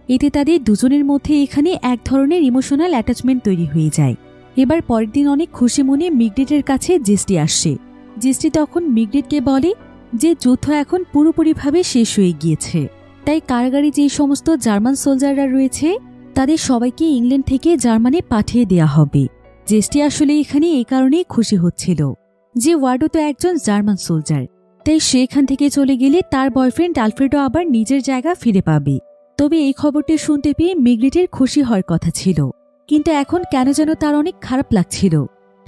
এতে তাদের দুজনের মধ্যে এখানে এক ধরনের ইমোশনাল অ্যাটাচমেন্ট তৈরি হয়ে যায়। এবার পরের দিন অনেক খুশি মনে মিগ্রেটের কাছে জেস্টি আসে। জেস্টি তখন মিগ্রেটকে বলে যে যুদ্ধ এখন পুরোপুরিভাবে শেষ হয়ে গিয়েছে, তাই কারাগারে যে সমস্ত জার্মান সোলজাররা রয়েছে তাদের সবাইকে ইংল্যান্ড থেকে জার্মানি পাঠিয়ে দেয়া হবে। জেস্টি আসলে এখানে এই কারণেই খুশি হচ্ছিল যে ওয়ার্ডও তো একজন জার্মান সোলজার, তাই সে এখান থেকে চলে গেলে তার বয়ফ্রেন্ড আলফ্রেডো আবার নিজের জায়গা ফিরে পাবে। তবে এই খবরটি শুনতে পেয়ে মিগ্রেটের খুশি হওয়ার কথা ছিল, কিন্তু এখন কেন যেন তার অনেক খারাপ লাগছিল।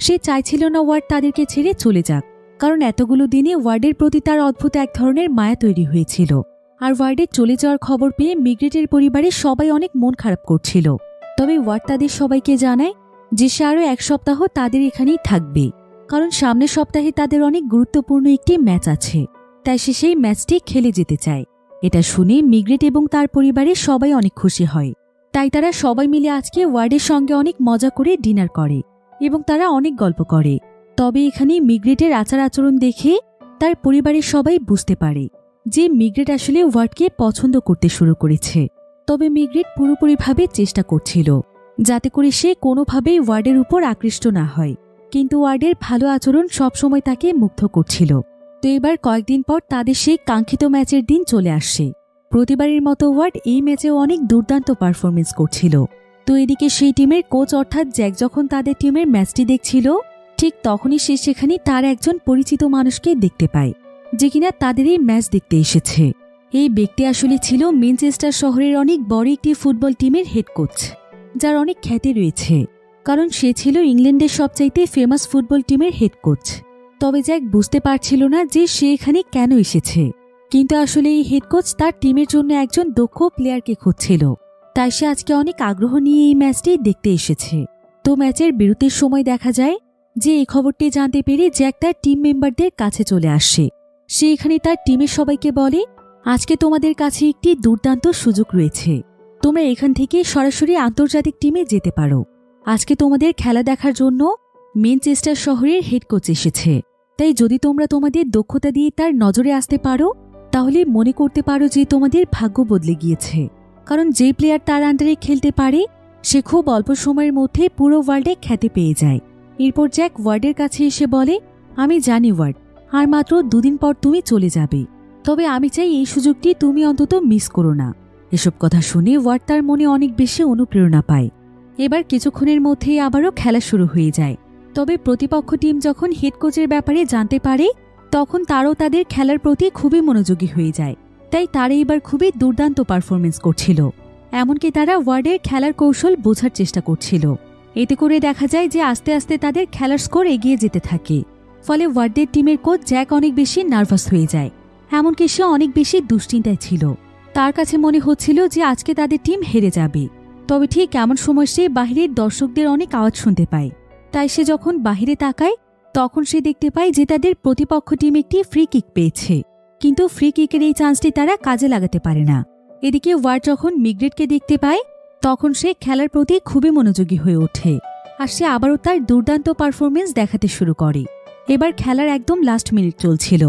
সে চাইছিল না ওয়ার্ড তাদেরকে ছেড়ে চলে যাক, কারণ এতগুলো দিনে ওয়ার্ডের প্রতি তার অদ্ভুত এক ধরনের মায়া তৈরি হয়েছিল। আর ওয়ার্ডের চলে যাওয়ার খবর পেয়ে মিগ্রেটের পরিবারের সবাই অনেক মন খারাপ করছিল। তবে ওয়ার্ড তাদের সবাইকে জানায় যে সে আরও এক সপ্তাহ তাদের এখানেই থাকবে, কারণ সামনের সপ্তাহে তাদের অনেক গুরুত্বপূর্ণ একটি ম্যাচ আছে, তাই সে সেই ম্যাচটি খেলে যেতে চায়। এটা শুনে মিগ্রেট এবং তার পরিবারের সবাই অনেক খুশি হয়। তাই তারা সবাই মিলে আজকে ওয়ার্ডের সঙ্গে অনেক মজা করে ডিনার করে এবং তারা অনেক গল্প করে। তবে এখানে মিগ্রেটের আচার আচরণ দেখে তার পরিবারের সবাই বুঝতে পারে যে মিগ্রেট আসলে ওয়ার্ডকে পছন্দ করতে শুরু করেছে। তবে মিগ্রেট পুরোপুরিভাবে চেষ্টা করছিল যাতে করে সে কোনোভাবেই ওয়ার্ডের উপর আকৃষ্ট না হয়, কিন্তু ওয়ার্ডের ভালো আচরণ সবসময় তাকে মুগ্ধ করছিল। তো এবার কয়েকদিন পর তাদের সেই কাঙ্ক্ষিত ম্যাচের দিন চলে আসে। প্রতিবারের মতো ওয়ার্ড এই ম্যাচেও অনেক দুর্দান্ত পারফরমেন্স করছিল। তো এদিকে সেই টিমের কোচ অর্থাৎ জ্যাক যখন তাদের টিমের ম্যাচটি দেখছিল, ঠিক তখনই সে সেখানে তার একজন পরিচিত মানুষকে দেখতে পায়, যে কিনা তাদের এই ম্যাচ দেখতে এসেছে। এই ব্যক্তি আসলে ছিল ম্যানচেস্টার শহরের অনেক বড় একটি ফুটবল টিমের হেড কোচ, যার অনেক খ্যাতি রয়েছে, কারণ সে ছিল ইংল্যান্ডের সবচাইতে ফেমাস ফুটবল টিমের হেড কোচ। তবে জ্যাক বুঝতে পারছিল না যে সে এখানে কেন এসেছে, কিন্তু আসলে এই হেড কোচ তার টিমের জন্য একজন দক্ষ প্লেয়ারকে খুঁজছিল, তাই সে আজকে অনেক আগ্রহ নিয়ে এই ম্যাচটি দেখতে এসেছে। তো ম্যাচের বিরতির সময় দেখা যায় যে এই খবরটি জানতে পেরে জ্যাক তার টিম মেম্বারদের কাছে চলে আসে। সে এখানে তার টিমের সবাইকে বলে, আজকে তোমাদের কাছে একটি দুর্দান্ত সুযোগ রয়েছে, তোমরা এখান থেকে সরাসরি আন্তর্জাতিক টিমে যেতে পারো। আজকে তোমাদের খেলা দেখার জন্য ম্যানচেস্টার শহরের হেড কোচ এসেছে, তাই যদি তোমরা তোমাদের দক্ষতা দিয়ে তার নজরে আসতে পারো তাহলে মনে করতে পারো যে তোমাদের ভাগ্য বদলে গিয়েছে, কারণ যে প্লেয়ার তার আন্ডারে খেলতে পারে সে খুব অল্প সময়ের মধ্যে পুরো ওয়ার্ল্ডে খ্যাতি পেয়ে যায়। এরপর জ্যাক ওয়ার্ডের কাছে এসে বলে, আমি জানি ওয়ার্ড, আর মাত্র দুদিন পর তুমি চলে যাবে, তবে আমি চাই এই সুযোগটি তুমি অন্তত মিস করো না। এসব কথা শুনে ওয়ার্ড তার মনে অনেক বেশি অনুপ্রেরণা পায়। এবার কিছুক্ষণের মধ্যেই আবারও খেলা শুরু হয়ে যায়। তবে প্রতিপক্ষ টিম যখন হেড কোচের ব্যাপারে জানতে পারে তখন তারও তাদের খেলার প্রতি খুবই মনোযোগী হয়ে যায়, তাই তারা এবার খুবই দুর্দান্ত পারফরমেন্স করছিল। এমনকি তারা ওয়ার্ডের খেলার কৌশল বোঝার চেষ্টা করছিল। এতে করে দেখা যায় যে আস্তে আস্তে তাদের খেলার স্কোর এগিয়ে যেতে থাকে। ফলে ওয়ার্ডের টিমের কোচ জ্যাক অনেক বেশি নার্ভাস হয়ে যায়, এমনকি সে অনেক বেশি দুশ্চিন্তায় ছিল। তার কাছে মনে হচ্ছিল যে আজকে তাদের টিম হেরে যাবে। তবে ঠিক এমন সময় সে বাহিরের দর্শকদের অনেক আওয়াজ শুনতে পায়। তাই সে যখন বাহিরে তাকায় তখন সে দেখতে পায় যে তাদের প্রতিপক্ষ টিম একটি ফ্রি কিক পেয়েছে, কিন্তু ফ্রি কিকের এই চান্সটি তারা কাজে লাগাতে পারে না। এদিকে ওয়ার্ড যখন মিগ্রেটকে দেখতে পায় তখন সে খেলার প্রতি খুবই মনোযোগী হয়ে ওঠে, আর সে আবারও তার দুর্দান্ত পারফরমেন্স দেখাতে শুরু করে। এবার খেলার একদম লাস্ট মিনিট চলছিল।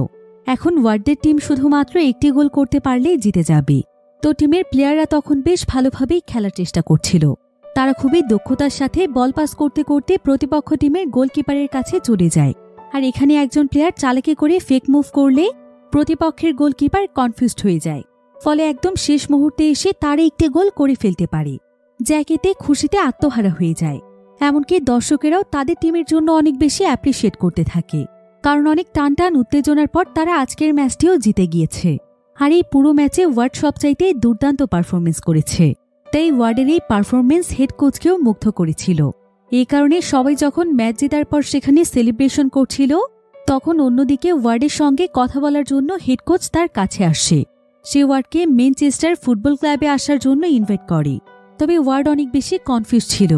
এখন ওয়ার্ডের টিম শুধুমাত্র একটি গোল করতে পারলেই জিতে যাবে। তো টিমের প্লেয়াররা তখন বেশ ভালোভাবেই খেলার চেষ্টা করছিল। তারা খুবই দক্ষতার সাথে বল পাস করতে করতে প্রতিপক্ষ টিমের গোলকিপারের কাছে চলে যায়। আর এখানে একজন প্লেয়ার চালাকি করে ফেক মুভ করলে প্রতিপক্ষের গোলকিপার কনফিউজড হয়ে যায়। ফলে একদম শেষ মুহূর্তে এসে তার একটি গোল করে ফেলতে পারে। জ্যাক এতে খুশিতে আত্মহারা হয়ে যায়। এমনকি দর্শকেরাও তাদের টিমের জন্য অনেক বেশি অ্যাপ্রিসিয়েট করতে থাকে, কারণ অনেক টান উত্তেজনার পর তারা আজকের ম্যাচটিও জিতে গিয়েছে। আর এই পুরো ম্যাচে ওয়ার্ড সবচাইতে দুর্দান্ত পারফরমেন্স করেছে। তাই ওয়ার্ডের এই পারফরমেন্স হেড কোচকেও মুগ্ধ করেছিল। এই কারণে সবাই যখন ম্যাচ জেতার পর সেখানে সেলিব্রেশন করছিল তখন অন্যদিকে ওয়ার্ডের সঙ্গে কথা বলার জন্য হেড কোচ তার কাছে আসে। সে ওয়ার্ডকে ম্যানচেস্টার ফুটবল ক্লাবে আসার জন্য ইনভাইট করে। তবে ওয়ার্ড অনেক বেশি কনফিউজ ছিল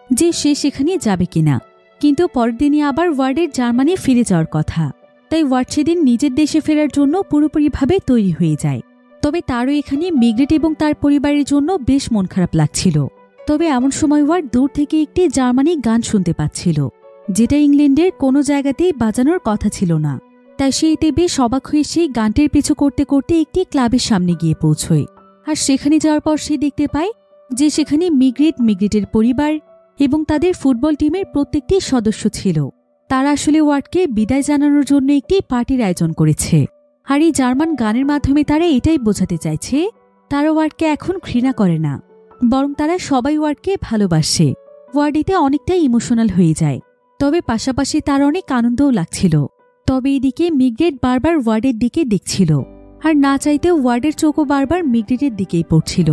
যে সে সেখানে যাবে কিনা। কিন্তু পরের দিনই আবার ওয়ার্ডের জার্মানি ফিরে যাওয়ার কথা। তাই ওয়ার্ড সেদিন নিজের দেশে ফেরার জন্য পুরোপুরিভাবে তৈরি হয়ে যায়। তবে তারও এখানে মিগ্রেট এবং তার পরিবারের জন্য বেশ মন খারাপ লাগছিল। তবে এমন সময় ওয়ার্ড দূর থেকে একটি জার্মানি গান শুনতে পাচ্ছিল, যেটা ইংল্যান্ডের কোনো জায়গাতেই বাজানোর কথা ছিল না। তাই সে এতে বেশ অবাক হয়ে সেই গানটির পিছু করতে করতে একটি ক্লাবের সামনে গিয়ে পৌঁছয়। আর সেখানে যাওয়ার পর সে দেখতে পায় যে সেখানে মিগ্রেটের পরিবার এবং তাদের ফুটবল টিমের প্রত্যেকটি সদস্য ছিল। তারা আসলে ওয়ার্ডকে বিদায় জানানোর জন্য একটি পার্টির আয়োজন করেছে। আর এই জার্মান গানের মাধ্যমে তারা এটাই বোঝাতে চাইছে তারা ওয়ার্ডকে এখন ঘৃণা করে না, বরং তারা সবাই ওয়ার্ডকে ভালোবাসে। ওয়ার্ড এতে অনেকটাই ইমোশনাল হয়ে যায়। তবে পাশাপাশি তার অনেক আনন্দও লাগছিল। তবে এদিকে মিগ্রেট বারবার ওয়ার্ডের দিকে দেখছিল, আর না চাইতেও ওয়ার্ডের চোখও বারবার মিগ্রেটের দিকেই পড়ছিল।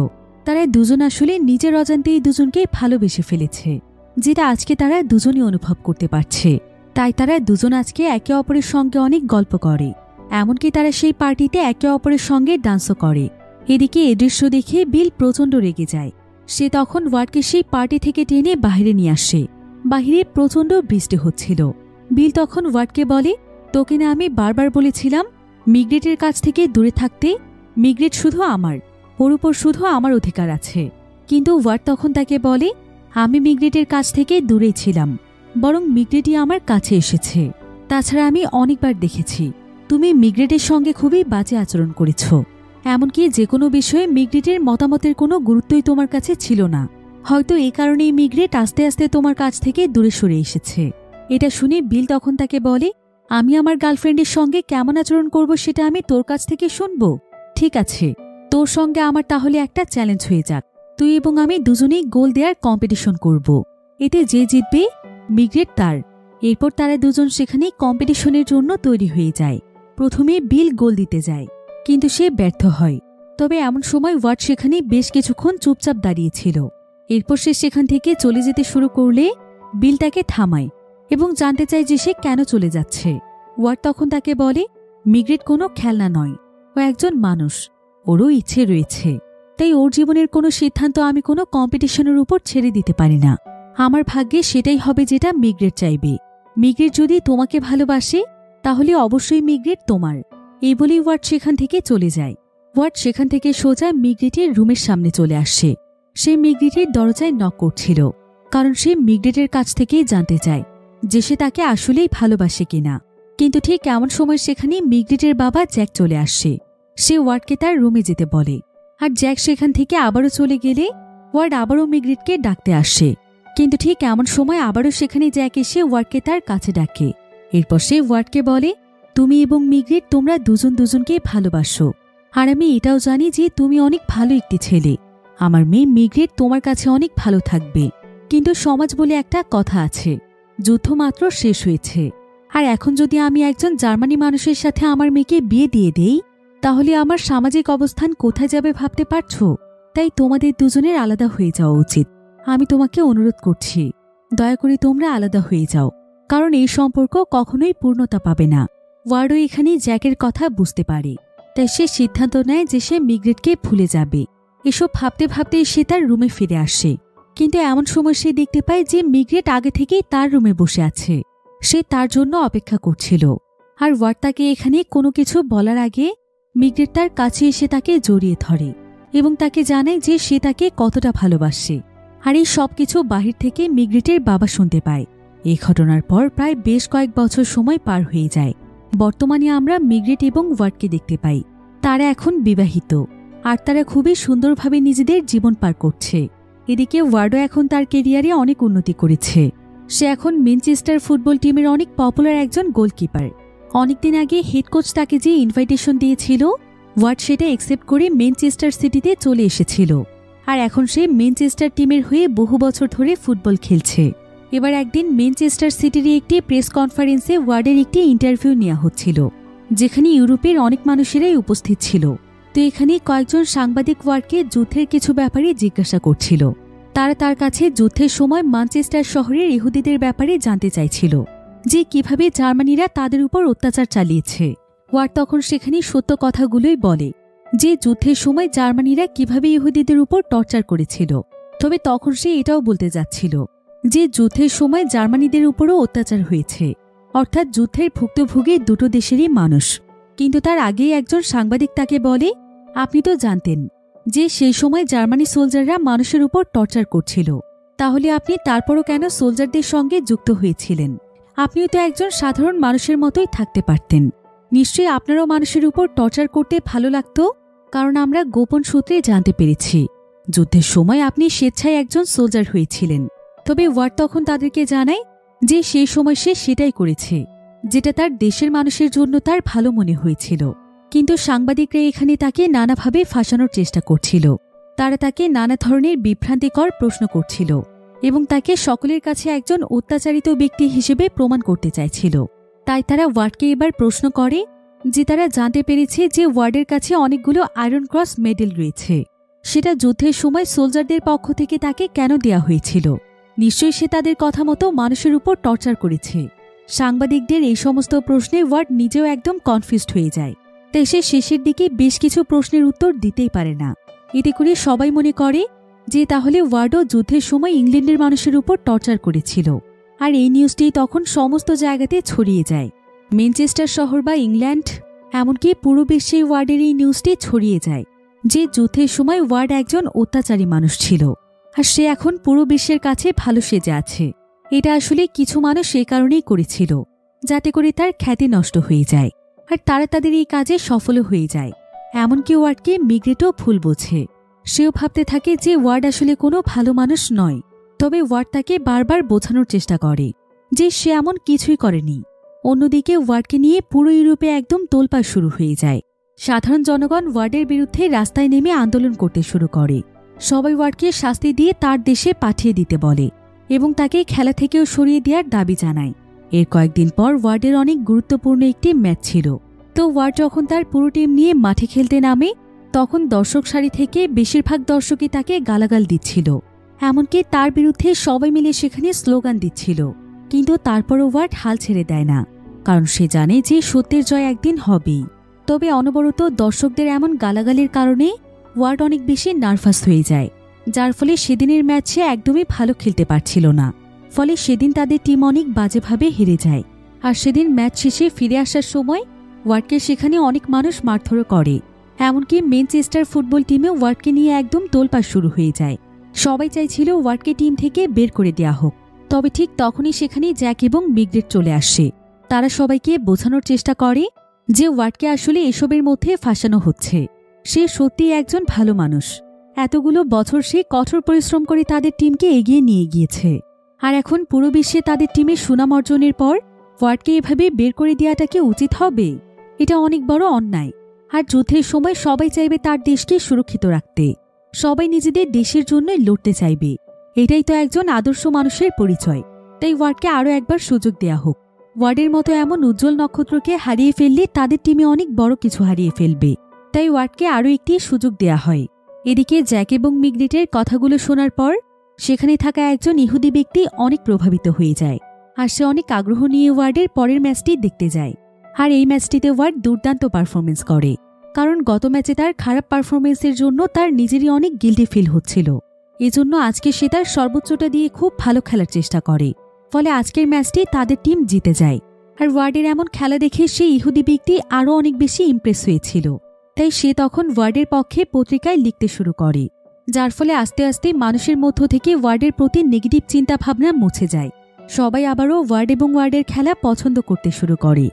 তারা দুজন আসলে নিজের অজান্তেই দুজনকে ভালোবেসে ফেলেছে, যেটা আজকে তারা দুজনই অনুভব করতে পারছে। তাই তারা দুজন আজকে একে অপরের সঙ্গে অনেক গল্প করে, এমনকি তারা সেই পার্টিতে একে অপরের সঙ্গে ডান্সও করে। এদিকে এ দৃশ্য দেখে বিল প্রচণ্ড রেগে যায়। সে তখন ওয়ার্ডকে সেই পার্টি থেকে টেনে বাহিরে নিয়ে আসে। বাহিরে প্রচণ্ড বৃষ্টি হচ্ছিল। বিল তখন ওয়ার্ডকে বলে, তোকে না আমি বারবার বলেছিলাম মিগ্রেটের কাছ থেকে দূরে থাকতে। মিগ্রেট শুধু আমার, ওর উপর শুধু আমার অধিকার আছে। কিন্তু ওয়ার্ড তখন তাকে বলে, আমি মিগ্রেটের কাছ থেকে দূরেই ছিলাম, বরং মিগ্রেটই আমার কাছে এসেছে। তাছাড়া আমি অনেকবার দেখেছি তুমি মিগ্রেটের সঙ্গে খুবই বাজে আচরণ করেছ। এমনকি যে কোনো বিষয়ে মিগ্রেটের মতামতের কোনো গুরুত্বই তোমার কাছে ছিল না। হয়তো এই কারণেই মিগ্রেট আস্তে আস্তে তোমার কাছ থেকে দূরে সরে এসেছে। এটা শুনে বিল তখন তাকে বলে, আমি আমার গার্লফ্রেন্ডের সঙ্গে কেমন আচরণ করব সেটা আমি তোর কাছ থেকে শুনব? ঠিক আছে, তোর সঙ্গে আমার তাহলে একটা চ্যালেঞ্জ হয়ে যাক। তুই এবং আমি দুজনেই গোল দেওয়ার কম্পিটিশন করব। এতে যে জিতবে মিগ্রেট তার। এরপর তারা দুজন সেখানে কম্পিটিশনের জন্য তৈরি হয়ে যায়। প্রথমে বিল গোল দিতে যায়, কিন্তু সে ব্যর্থ হয়। তবে এমন সময় ওয়ার্ড সেখানে বেশ কিছুক্ষণ চুপচাপ দাঁড়িয়েছিল। এরপর সে সেখান থেকে চলে যেতে শুরু করলে বিল তাকে থামায় এবং জানতে চায় যে সে কেন চলে যাচ্ছে। ওয়ার্ড তখন তাকে বলে, মিগ্রেট কোনো খেলনা নয়, ও একজন মানুষ, ওরও ইচ্ছে রয়েছে। তাই ওর জীবনের কোনো সিদ্ধান্ত আমি কোনো কম্পিটিশনের উপর ছেড়ে দিতে পারি না। আমার ভাগ্যে সেটাই হবে যেটা মিগ্রেট চাইবে। মিগ্রেট যদি তোমাকে ভালোবাসে তাহলে অবশ্যই মিগ্রেট তোমার। এই বলেই ওয়ার্ড সেখান থেকে চলে যায়। ওয়ার্ড সেখান থেকে সোজা মিগ্রেটের রুমের সামনে চলে আসে। সে মিগ্রেটের দরজায় নক করছিল, কারণ সে মিগ্রেটের কাছ থেকেই জানতে চায় যে সে তাকে আসলেই ভালোবাসে কিনা। কিন্তু ঠিক এমন সময় সেখানে মিগ্রেটের বাবা জ্যাক চলে আসে। সে ওয়ার্ডকে তার রুমে যেতে বলে, আর জ্যাক সেখান থেকে আবারও চলে গেলে ওয়ার্ড আবারও মিগ্রেটকে ডাকতে আসে। কিন্তু ঠিক এমন সময় আবারও সেখানে জ্যাক এসে ওয়ার্ডকে তার কাছে ডাকে। এরপর সে ওয়ার্ডকে বলে, তুমি এবং মিগ্রেট তোমরা দুজন দুজনকে ভালোবাসো, আর আমি এটাও জানি যে তুমি অনেক ভালো একটি ছেলে। আমার মেয়ে মিগ্রেট তোমার কাছে অনেক ভালো থাকবে। কিন্তু সমাজ বলে একটা কথা আছে, যুদ্ধ মাত্র শেষ হয়েছে। আর এখন যদি আমি একজন জার্মানি মানুষের সাথে আমার মেয়েকে বিয়ে দিয়ে দেই তাহলে আমার সামাজিক অবস্থান কোথায় যাবে ভাবতে পারছো? তাই তোমাদের দুজনের আলাদা হয়ে যাওয়া উচিত। আমি তোমাকে অনুরোধ করছি দয়া করে তোমরা আলাদা হয়ে যাও, কারণ এই সম্পর্ক কখনোই পূর্ণতা পাবে না। ওয়ার্ডও এখানে জ্যাকের কথা বুঝতে পারে, তাই সে সিদ্ধান্ত নেয় যে সে মিগ্রেটকে ভুলে যাবে। এসব ভাবতে ভাবতে সে তার রুমে ফিরে আসে, কিন্তু এমন সময় সে দেখতে পায় যে মিগ্রেট আগে থেকেই তার রুমে বসে আছে। সে তার জন্য অপেক্ষা করছিল, আর ওয়ার্ড তাকে এখানে কোনো কিছু বলার আগে মিগ্রেট তার কাছে এসে তাকে জড়িয়ে ধরে এবং তাকে জানায় যে সে তাকে কতটা ভালোবাসে। আর এই সব কিছু বাহির থেকে মিগ্রেটের বাবা শুনতে পায়। এই ঘটনার পর প্রায় বেশ কয়েক বছর সময় পার হয়ে যায়। বর্তমানে আমরা মিগ্রেট এবং ওয়ার্ডকে দেখতে পাই। তারা এখন বিবাহিত, আর তারা খুবই সুন্দরভাবে নিজেদের জীবন পার করছে। এদিকে ওয়ার্ডও এখন তার কেরিয়ারে অনেক উন্নতি করেছে। সে এখন ম্যানচেস্টার ফুটবল টিমের অনেক পপুলার একজন গোলকিপার। অনেকদিন আগে হেড কোচ তাকে যে ইনভাইটেশন দিয়েছিল, ওয়ার্ড সেটা অ্যাকসেপ্ট করে ম্যানচেস্টার সিটিতে চলে এসেছিল, আর এখন সে ম্যানচেস্টার টিমের হয়ে বহু বছর ধরে ফুটবল খেলছে। এবার একদিন ম্যানচেস্টার সিটির একটি প্রেস কনফারেন্সে ওয়ার্ডের একটি ইন্টারভিউ নেওয়া হচ্ছিল, যেখানে ইউরোপের অনেক মানুষেরাই উপস্থিত ছিল। তো এখানে কয়েকজন সাংবাদিক ওয়ার্ডকে যুদ্ধের কিছু ব্যাপারে জিজ্ঞাসা করছিল। তারা তার কাছে যুদ্ধের সময় ম্যানচেস্টার শহরের ইহুদিদের ব্যাপারে জানতে চাইছিল, যে কিভাবে জার্মানিরা তাদের উপর অত্যাচার চালিয়েছে। ওয়ার্ড তখন সেখানে সত্য কথাগুলোই বলে, যে যুদ্ধের সময় জার্মানিরা কিভাবে ইহুদিদের উপর টর্চার করেছিল। তবে তখন সে এটাও বলতে যাচ্ছিল যে যুদ্ধের সময় জার্মানিদের উপরও অত্যাচার হয়েছে, অর্থাৎ যুদ্ধের ভুক্তভোগী দুটো দেশেরই মানুষ। কিন্তু তার আগেই একজন সাংবাদিক তাকে বলে, আপনি তো জানতেন যে সেই সময় জার্মানি সোলজাররা মানুষের উপর টর্চার করছিল, তাহলে আপনি তারপরও কেন সোলজারদের সঙ্গে যুক্ত হয়েছিলেন? আপনিও তো একজন সাধারণ মানুষের মতোই থাকতে পারতেন। নিশ্চয়ই আপনারও মানুষের উপর টর্চার করতে ভালো লাগত, কারণ আমরা গোপন সূত্রে জানতে পেরেছি যুদ্ধের সময় আপনি স্বেচ্ছায় একজন সোলজার হয়েছিলেন। তবে ওয়ার্ড তখন তাদেরকে জানায় যে সেই সময় সে সেটাই করেছে, যেটা তার দেশের মানুষের জন্য তার ভালো মনে হয়েছিল। কিন্তু সাংবাদিকরা এখানে তাকে নানাভাবে ফাঁসানোর চেষ্টা করছিল। তারা তাকে নানা ধরনের বিভ্রান্তিকর প্রশ্ন করছিল এবং তাকে সকলের কাছে একজন অত্যাচারিত ব্যক্তি হিসেবে প্রমাণ করতে চাইছিল। তাই তারা ওয়ার্ডকে এবার প্রশ্ন করে যে তারা জানতে পেরেছে যে ওয়ার্ডের কাছে অনেকগুলো আয়রন ক্রস মেডেল রয়েছে, সেটা যুদ্ধের সময় সোলজারদের পক্ষ থেকে তাকে কেন দেয়া হয়েছিল? নিশ্চয়ই সে তাদের কথা মতো মানুষের উপর টর্চার করেছে। সাংবাদিকদের এই সমস্ত প্রশ্নে ওয়ার্ড নিজেও একদম কনফিউজড হয়ে যায়। তাই সে শেষের দিকে বেশ কিছু প্রশ্নের উত্তর দিতেই পারে না। এতে করে সবাই মনে করে যে তাহলে ওয়ার্ডও যুদ্ধের সময় ইংল্যান্ডের মানুষের উপর টর্চার করেছিল। আর এই নিউজটি তখন সমস্ত জায়গাতে ছড়িয়ে যায়। ম্যানচেস্টার শহর বা ইংল্যান্ড, এমনকি পুরো বিশ্বে ওয়ার্ডের এই নিউজটি ছড়িয়ে যায় যে যুদ্ধের সময় ওয়ার্ড একজন অত্যাচারী মানুষ ছিল, আর সে এখন পুরো বিশ্বের কাছে ভালো সেজে আছে। এটা আসলে কিছু মানুষ এই কারণেই করেছিল, যাতে করে তার খ্যাতি নষ্ট হয়ে যায়, আর তারা তাদের এই কাজে সফল হয়ে যায়। এমনকি ওয়ার্ডকে মিগ্রেটও ভুল বোঝে। সেও ভাবতে থাকে যে ওয়ার্ড আসলে কোনো ভালো মানুষ নয়। তবে ওয়ার্ড তাকে বারবার বোঝানোর চেষ্টা করে যে সে এমন কিছুই করেনি। অন্যদিকে ওয়ার্ডকে নিয়ে পুরো ইউরোপে একদম তোলপাড় শুরু হয়ে যায়। সাধারণ জনগণ ওয়ার্ডের বিরুদ্ধে রাস্তায় নেমে আন্দোলন করতে শুরু করে। সবাই ওয়ার্ডকে শাস্তি দিয়ে তার দেশে পাঠিয়ে দিতে বলে এবং তাকে খেলা থেকেও সরিয়ে দেওয়ার দাবি জানায়। এর কয়েকদিন পর ওয়ার্ডের অনেক গুরুত্বপূর্ণ একটি ম্যাচ ছিল। তো ওয়ার্ড যখন তার পুরো টিম নিয়ে মাঠে খেলতে নামে, তখন দর্শক সারি থেকে বেশিরভাগ দর্শকই তাকে গালাগাল দিচ্ছিল। এমনকি তার বিরুদ্ধে সবাই মিলে সেখানে স্লোগান দিচ্ছিল। কিন্তু তারপরও ওয়ার্ড হাল ছেড়ে দেয় না, কারণ সে জানে যে সত্যের জয় একদিন হবেই। তবে অনবরত দর্শকদের এমন গালাগালের কারণে ওয়ার্ড অনেক বেশি নার্ভাস হয়ে যায়, যার ফলে সেদিনের ম্যাচে একদমই ভালো খেলতে পারছিল না। ফলে সেদিন তাদের টিম অনেক বাজেভাবে হেরে যায়। আর সেদিন ম্যাচ শেষে ফিরে আসার সময় ওয়ার্ডকে সেখানে অনেক মানুষ মারধর করে। এমনকি ম্যানচেস্টার ফুটবল টিমে ওয়ার্ডকে নিয়ে একদম তোলপাড় শুরু হয়ে যায়। সবাই চাইছিল ওয়ার্ডকে টিম থেকে বের করে দেওয়া হোক। তবে ঠিক তখনই সেখানে জ্যাক এবং মিগ্রেট চলে আসে। তারা সবাইকে বোঝানোর চেষ্টা করে যে ওয়ার্ডকে আসলে এসবের মধ্যে ফাঁসানো হচ্ছে। সে সত্যিই একজন ভালো মানুষ। এতগুলো বছর সে কঠোর পরিশ্রম করে তাদের টিমকে এগিয়ে নিয়ে গিয়েছে, আর এখন পুরো বিশ্বে তাদের টিমের সুনাম অর্জনের পর ওয়ার্ডকে এভাবে বের করে দেওয়াটা কি উচিত হবে? এটা অনেক বড় অন্যায়। আর যুদ্ধের সময় সবাই চাইবে তার দেশকে সুরক্ষিত রাখতে। সবাই নিজেদের দেশের জন্যই লড়তে চাইবে। এটাই তো একজন আদর্শ মানুষের পরিচয়। তাই ওয়ার্ডকে আরও একবার সুযোগ দেয়া হোক। ওয়ার্ডের মতো এমন উজ্জ্বল নক্ষত্রকে হারিয়ে ফেললে তাদের টিমে অনেক বড় কিছু হারিয়ে ফেলবে। তাই ওয়ার্ডকে আরও একটি সুযোগ দেয়া হয়। এদিকে জ্যাক এবং মিগ্রেটের কথাগুলো শোনার পর সেখানে থাকা একজন ইহুদি ব্যক্তি অনেক প্রভাবিত হয়ে যায় আর সে অনেক আগ্রহ নিয়ে ওয়ার্ডের পরের ম্যাচটি দেখতে যায়। আর এই ম্যাচটিতে ওয়ার্ড দুর্দান্ত পারফরমেন্স করে, কারণ গত ম্যাচে তার খারাপ পারফরমেন্সের জন্য তার নিজেরই অনেক গিল্টি ফিল হচ্ছিল। এজন্য আজকে সে তার সর্বোচ্চটা দিয়ে খুব ভালো খেলার চেষ্টা করে, ফলে আজকের ম্যাচটি তাদের টিম জিতে যায়। আর ওয়ার্ডের এমন খেলা দেখে সেই ইহুদি ব্যক্তি আরও অনেক বেশি ইমপ্রেস হয়েছিল, তাই সে তখন ওয়ার্ডের পক্ষে পত্রিকায় লিখতে শুরু করে, যার ফলে আস্তে আস্তে মানুষের মধ্য থেকে ওয়ার্ডের প্রতি নেগেটিভ চিন্তাভাবনা মুছে যায়। সবাই আবারও ওয়ার্ড এবং ওয়ার্ডের খেলা পছন্দ করতে শুরু করে।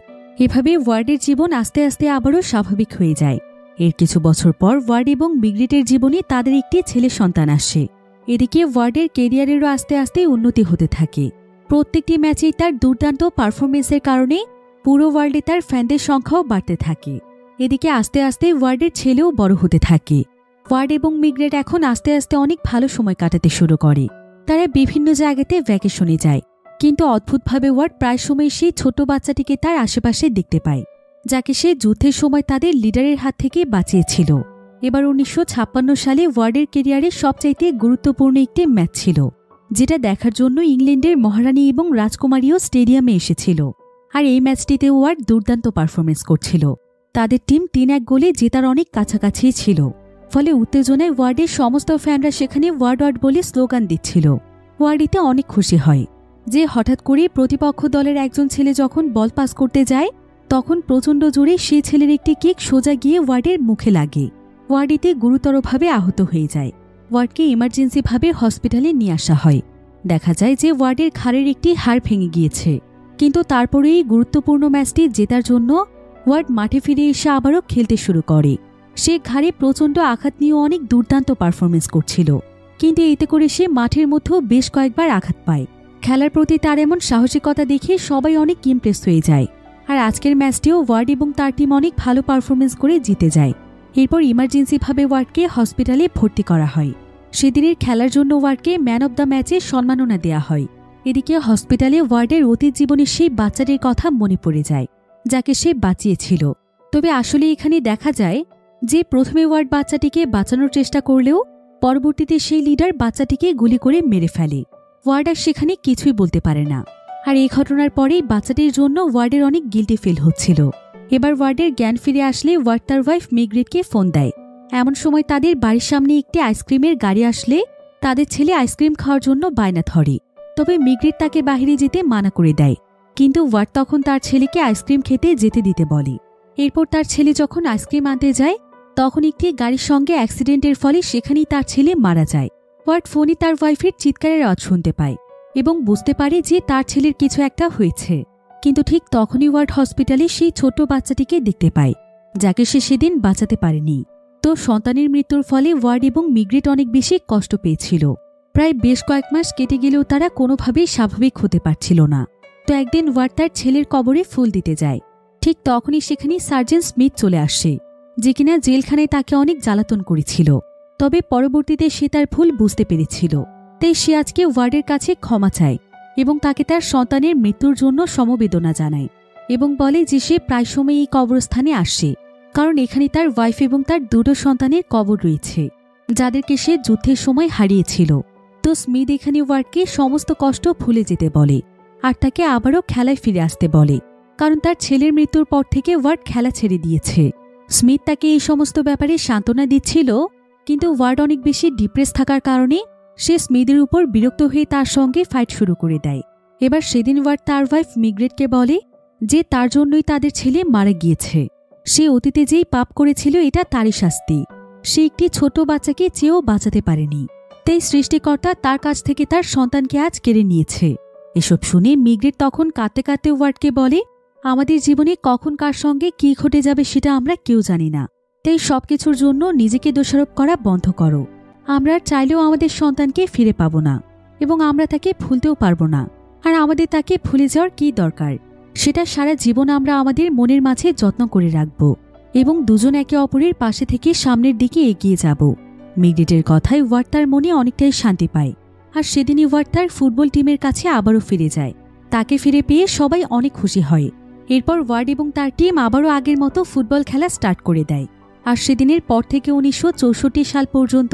এভাবে ওয়ার্ডের জীবন আস্তে আস্তে আবারও স্বাভাবিক হয়ে যায়। এর কিছু বছর পর ওয়ার্ড এবং মিগ্রেটের জীবনে তাদের একটি ছেলে সন্তান আসে। এদিকে ওয়ার্ডের কেরিয়ারেরও আস্তে আস্তে উন্নতি হতে থাকে। প্রত্যেকটি ম্যাচেই তার দুর্দান্ত পারফরমেন্সের কারণে পুরো ওয়ার্ল্ডে তার ফ্যানদের সংখ্যাও বাড়তে থাকে। এদিকে আস্তে আস্তে ওয়ার্ডের ছেলেও বড় হতে থাকে। ওয়ার্ড এবং মিগ্রেট এখন আস্তে আস্তে অনেক ভালো সময় কাটাতে শুরু করে। তারা বিভিন্ন জায়গাতে ভ্যাকেশনে যায়, কিন্তু অদ্ভুতভাবে ওয়ার্ড প্রায় সময় সেই ছোট বাচ্চাটিকে তার আশেপাশে দেখতে পায়, যাকে সে যুদ্ধের সময় তাদের লিডারের হাত থেকে বাঁচিয়েছিল। এবার 1956 সালে ওয়ার্ডের কেরিয়ারে সবচাইতে গুরুত্বপূর্ণ একটি ম্যাচ ছিল, যেটা দেখার জন্য ইংল্যান্ডের মহারানী এবং রাজকুমারীও স্টেডিয়ামে এসেছিল। আর এই ম্যাচটিতে ওয়ার্ড দুর্দান্ত পারফরমেন্স করছিল। তাদের টিম 3-1 গোলে জেতার অনেক কাছাকাছি ছিল, ফলে উত্তেজনায় ওয়ার্ডের সমস্ত ফ্যানরা সেখানে ওয়ার্ড ওয়ার্ড বলে স্লোগান দিচ্ছিল। ওয়ার্ড এতে অনেক খুশি হয় যে হঠাৎ করে প্রতিপক্ষ দলের একজন ছেলে যখন বল পাস করতে যায়, তখন প্রচণ্ড জোরে সেই ছেলের একটি কিক সোজা গিয়ে ওয়ার্ডের মুখে লাগে। ওয়ার্ড এতে গুরুতরভাবে আহত হয়ে যায়। ওয়ার্ডকে ইমার্জেন্সিভাবে হসপিটালে নিয়ে আসা হয়। দেখা যায় যে ওয়ার্ডের ঘাড়ের একটি হাড় ভেঙে গিয়েছে, কিন্তু তারপরে এই গুরুত্বপূর্ণ ম্যাচটি জেতার জন্য ওয়ার্ড মাঠে ফিরে এসে আবারও খেলতে শুরু করে। সে ঘাড়ে প্রচণ্ড আঘাত নিয়ে অনেক দুর্দান্ত পারফরমেন্স করছিল, কিন্তু এতে করে সে মাঠের মধ্যেও বেশ কয়েকবার আঘাত পায়। খেলার প্রতি তার এমন সাহসিকতা দেখে সবাই অনেক ইমপ্রেস হয়ে যায়। আর আজকের ম্যাচটিও ওয়ার্ড এবং তার টিম অনেক ভালো পারফরমেন্স করে জিতে যায়। এরপর ইমার্জেন্সিভাবে ওয়ার্ডকে হসপিটালে ভর্তি করা হয়। সেদিনের খেলার জন্য ওয়ার্ডকে ম্যান অব দ্য ম্যাচে সম্মাননা দেয়া হয়। এদিকে হসপিটালে ওয়ার্ডের অতীত জীবনে সেই বাচ্চাটির কথা মনে পড়ে যায়, যাকে সে বাঁচিয়েছিল। তবে আসলে এখানে দেখা যায় যে প্রথমে ওয়ার্ড বাচ্চাটিকে বাঁচানোর চেষ্টা করলেও পরবর্তীতে সেই লিডার বাচ্চাটিকে গুলি করে মেরে ফেলে। ওয়ার্ড আর সেখানে কিছুই বলতে পারে না। আর এই ঘটনার পরেই বাচ্চাটির জন্য ওয়ার্ডের অনেক গিল্টি ফিল হচ্ছিল। এবার ওয়ার্ডের জ্ঞান ফিরে আসলে ওয়ার্ড তার ওয়াইফ মিগ্রেটকে ফোন দেয়। এমন সময় তাদের বাড়ির সামনে একটি আইসক্রিমের গাড়ি আসলে তাদের ছেলে আইসক্রিম খাওয়ার জন্য বায়না ধরে। তবে মিগ্রেট তাকে বাহিরে যেতে মানা করে দেয়, কিন্তু ওয়ার্ড তখন তার ছেলেকে আইসক্রিম খেতে যেতে দিতে বলে। এরপর তার ছেলে যখন আইসক্রিম আনতে যায়, তখন একটি গাড়ির সঙ্গে অ্যাক্সিডেন্টের ফলে সেখানেই তার ছেলে মারা যায়। ওয়ার্ড ফোনে তার ওয়াইফের চিৎকারের আওয়াজ শুনতে পায় এবং বুঝতে পারে যে তার ছেলের কিছু একটা হয়েছে। কিন্তু ঠিক তখনই ওয়ার্ড হসপিটালে সেই ছোট্ট বাচ্চাটিকে দেখতে পায়, যাকে সে সেদিন বাঁচাতে পারেনি। তো সন্তানের মৃত্যুর ফলে ওয়ার্ড এবং মিগ্রেট অনেক বেশি কষ্ট পেয়েছিল। প্রায় বেশ কয়েক মাস কেটে গেলেও তারা কোনোভাবেই স্বাভাবিক হতে পারছিল না। তো একদিন ওয়ার্ড তার ছেলের কবরে ফুল দিতে যায়। ঠিক তখনই সেখানে সার্জেন্ট স্মিথ চলে আসে, যে কিনা জেলখানায় তাকে অনেক জ্বালাতন করেছিল। তবে পরবর্তীতে সে তার ভুল বুঝতে পেরেছিল, তাই সে আজকে ওয়ার্ডের কাছে ক্ষমা চায় এবং তাকে তার সন্তানের মৃত্যুর জন্য সমবেদনা জানায় এবং বলে যে সে প্রায় সময় এই কবরস্থানে আসে, কারণ এখানে তার ওয়াইফ এবং তার 2 সন্তানের কবর রয়েছে, যাদেরকে সে যুদ্ধের সময় হারিয়েছিল। তো স্মিথ এখানে ওয়ার্ডকে সমস্ত কষ্ট ভুলে যেতে বলে আর তাকে আবারও খেলায় ফিরে আসতে বলে, কারণ তার ছেলের মৃত্যুর পর থেকে ওয়ার্ড খেলা ছেড়ে দিয়েছে। স্মিথ তাকে এই সমস্ত ব্যাপারে সান্ত্বনা দিচ্ছিল, কিন্তু ওয়ার্ড অনেক বেশি ডিপ্রেস থাকার কারণে সে স্মিথের উপর বিরক্ত হয়ে তার সঙ্গে ফাইট শুরু করে দেয়। এবার সেদিন ওয়ার্ড তার ওয়াইফ মিগ্রেটকে বলে যে তার জন্যই তাদের ছেলে মারা গিয়েছে। সে অতীতে যেই পাপ করেছিল এটা তারই শাস্তি। সে একটি ছোট বাচ্চাকে চেয়েও বাঁচাতে পারেনি, তাই সৃষ্টিকর্তা তার কাছ থেকে তার সন্তানকে আজ কেড়ে নিয়েছে। এসব শুনে মিগ্রেট তখন কাঁদতে কাঁদতে ওয়ার্ডকে বলে, আমাদের জীবনে কখন কার সঙ্গে কি ঘটে যাবে সেটা আমরা কেউ জানি না, তাই সবকিছুর জন্য নিজেকে দোষারোপ করা বন্ধ করো। আমরা চাইলেও আমাদের সন্তানকে ফিরে পাব না এবং আমরা তাকে ভুলতেও পারবো না। আর আমাদের তাকে ভুলে যাওয়ার কি দরকার, সেটা সারা জীবন আমরা আমাদের মনের মাঝে যত্ন করে রাখব এবং দুজন একে অপরের পাশে থেকে সামনের দিকে এগিয়ে যাব। মিগ্রেটের কথায় ওয়ার্ড তার মনে অনেকটাই শান্তি পায়। আর সেদিনই ওয়ার্ড তার ফুটবল টিমের কাছে আবারও ফিরে যায়। তাকে ফিরে পেয়ে সবাই অনেক খুশি হয়। এরপর ওয়ার্ড এবং তার টিম আবারও আগের মতো ফুটবল খেলা স্টার্ট করে দেয়। আর সেদিনের পর থেকে 1964 সাল পর্যন্ত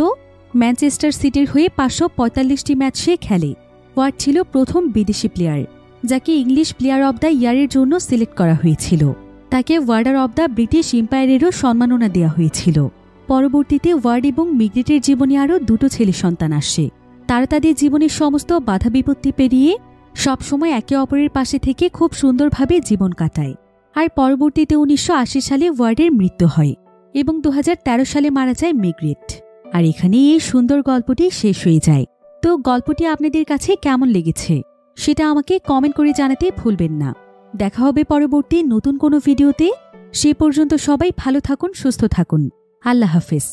ম্যানচেস্টার সিটির হয়ে 545টি ম্যাচ সে খেলে। ওয়ার্ড ছিল প্রথম বিদেশি প্লেয়ার যাকে ইংলিশ প্লেয়ার অব দ্য ইয়ারের জন্য সিলেক্ট করা হয়েছিল। তাকে ওয়ার্ডার অব দ্য ব্রিটিশ এম্পায়ারেরও সম্মাননা দেওয়া হয়েছিল। পরবর্তীতে ওয়ার্ড এবং মিগ্রেটের জীবনে আরও 2টো ছেলে সন্তান আসে। তারা তাদের জীবনের সমস্ত বাধা বিপত্তি পেরিয়ে সবসময় একে অপরের পাশে থেকে খুব সুন্দরভাবে জীবন কাটায়। আর পরবর্তীতে 1980 সালে ওয়ার্ডের মৃত্যু হয় এবং 2013 সালে মারা যায় মিগ্রেট। আর এখানেই এই সুন্দর গল্পটি শেষ হয়ে যায়। তো গল্পটি আপনাদের কাছে কেমন লেগেছে সেটা আমাকে কমেন্ট করে জানাতে ভুলবেন না। দেখা হবে পরবর্তী নতুন কোনো ভিডিওতে। সে পর্যন্ত সবাই ভালো থাকুন, সুস্থ থাকুন। আল্লাহ হাফেজ।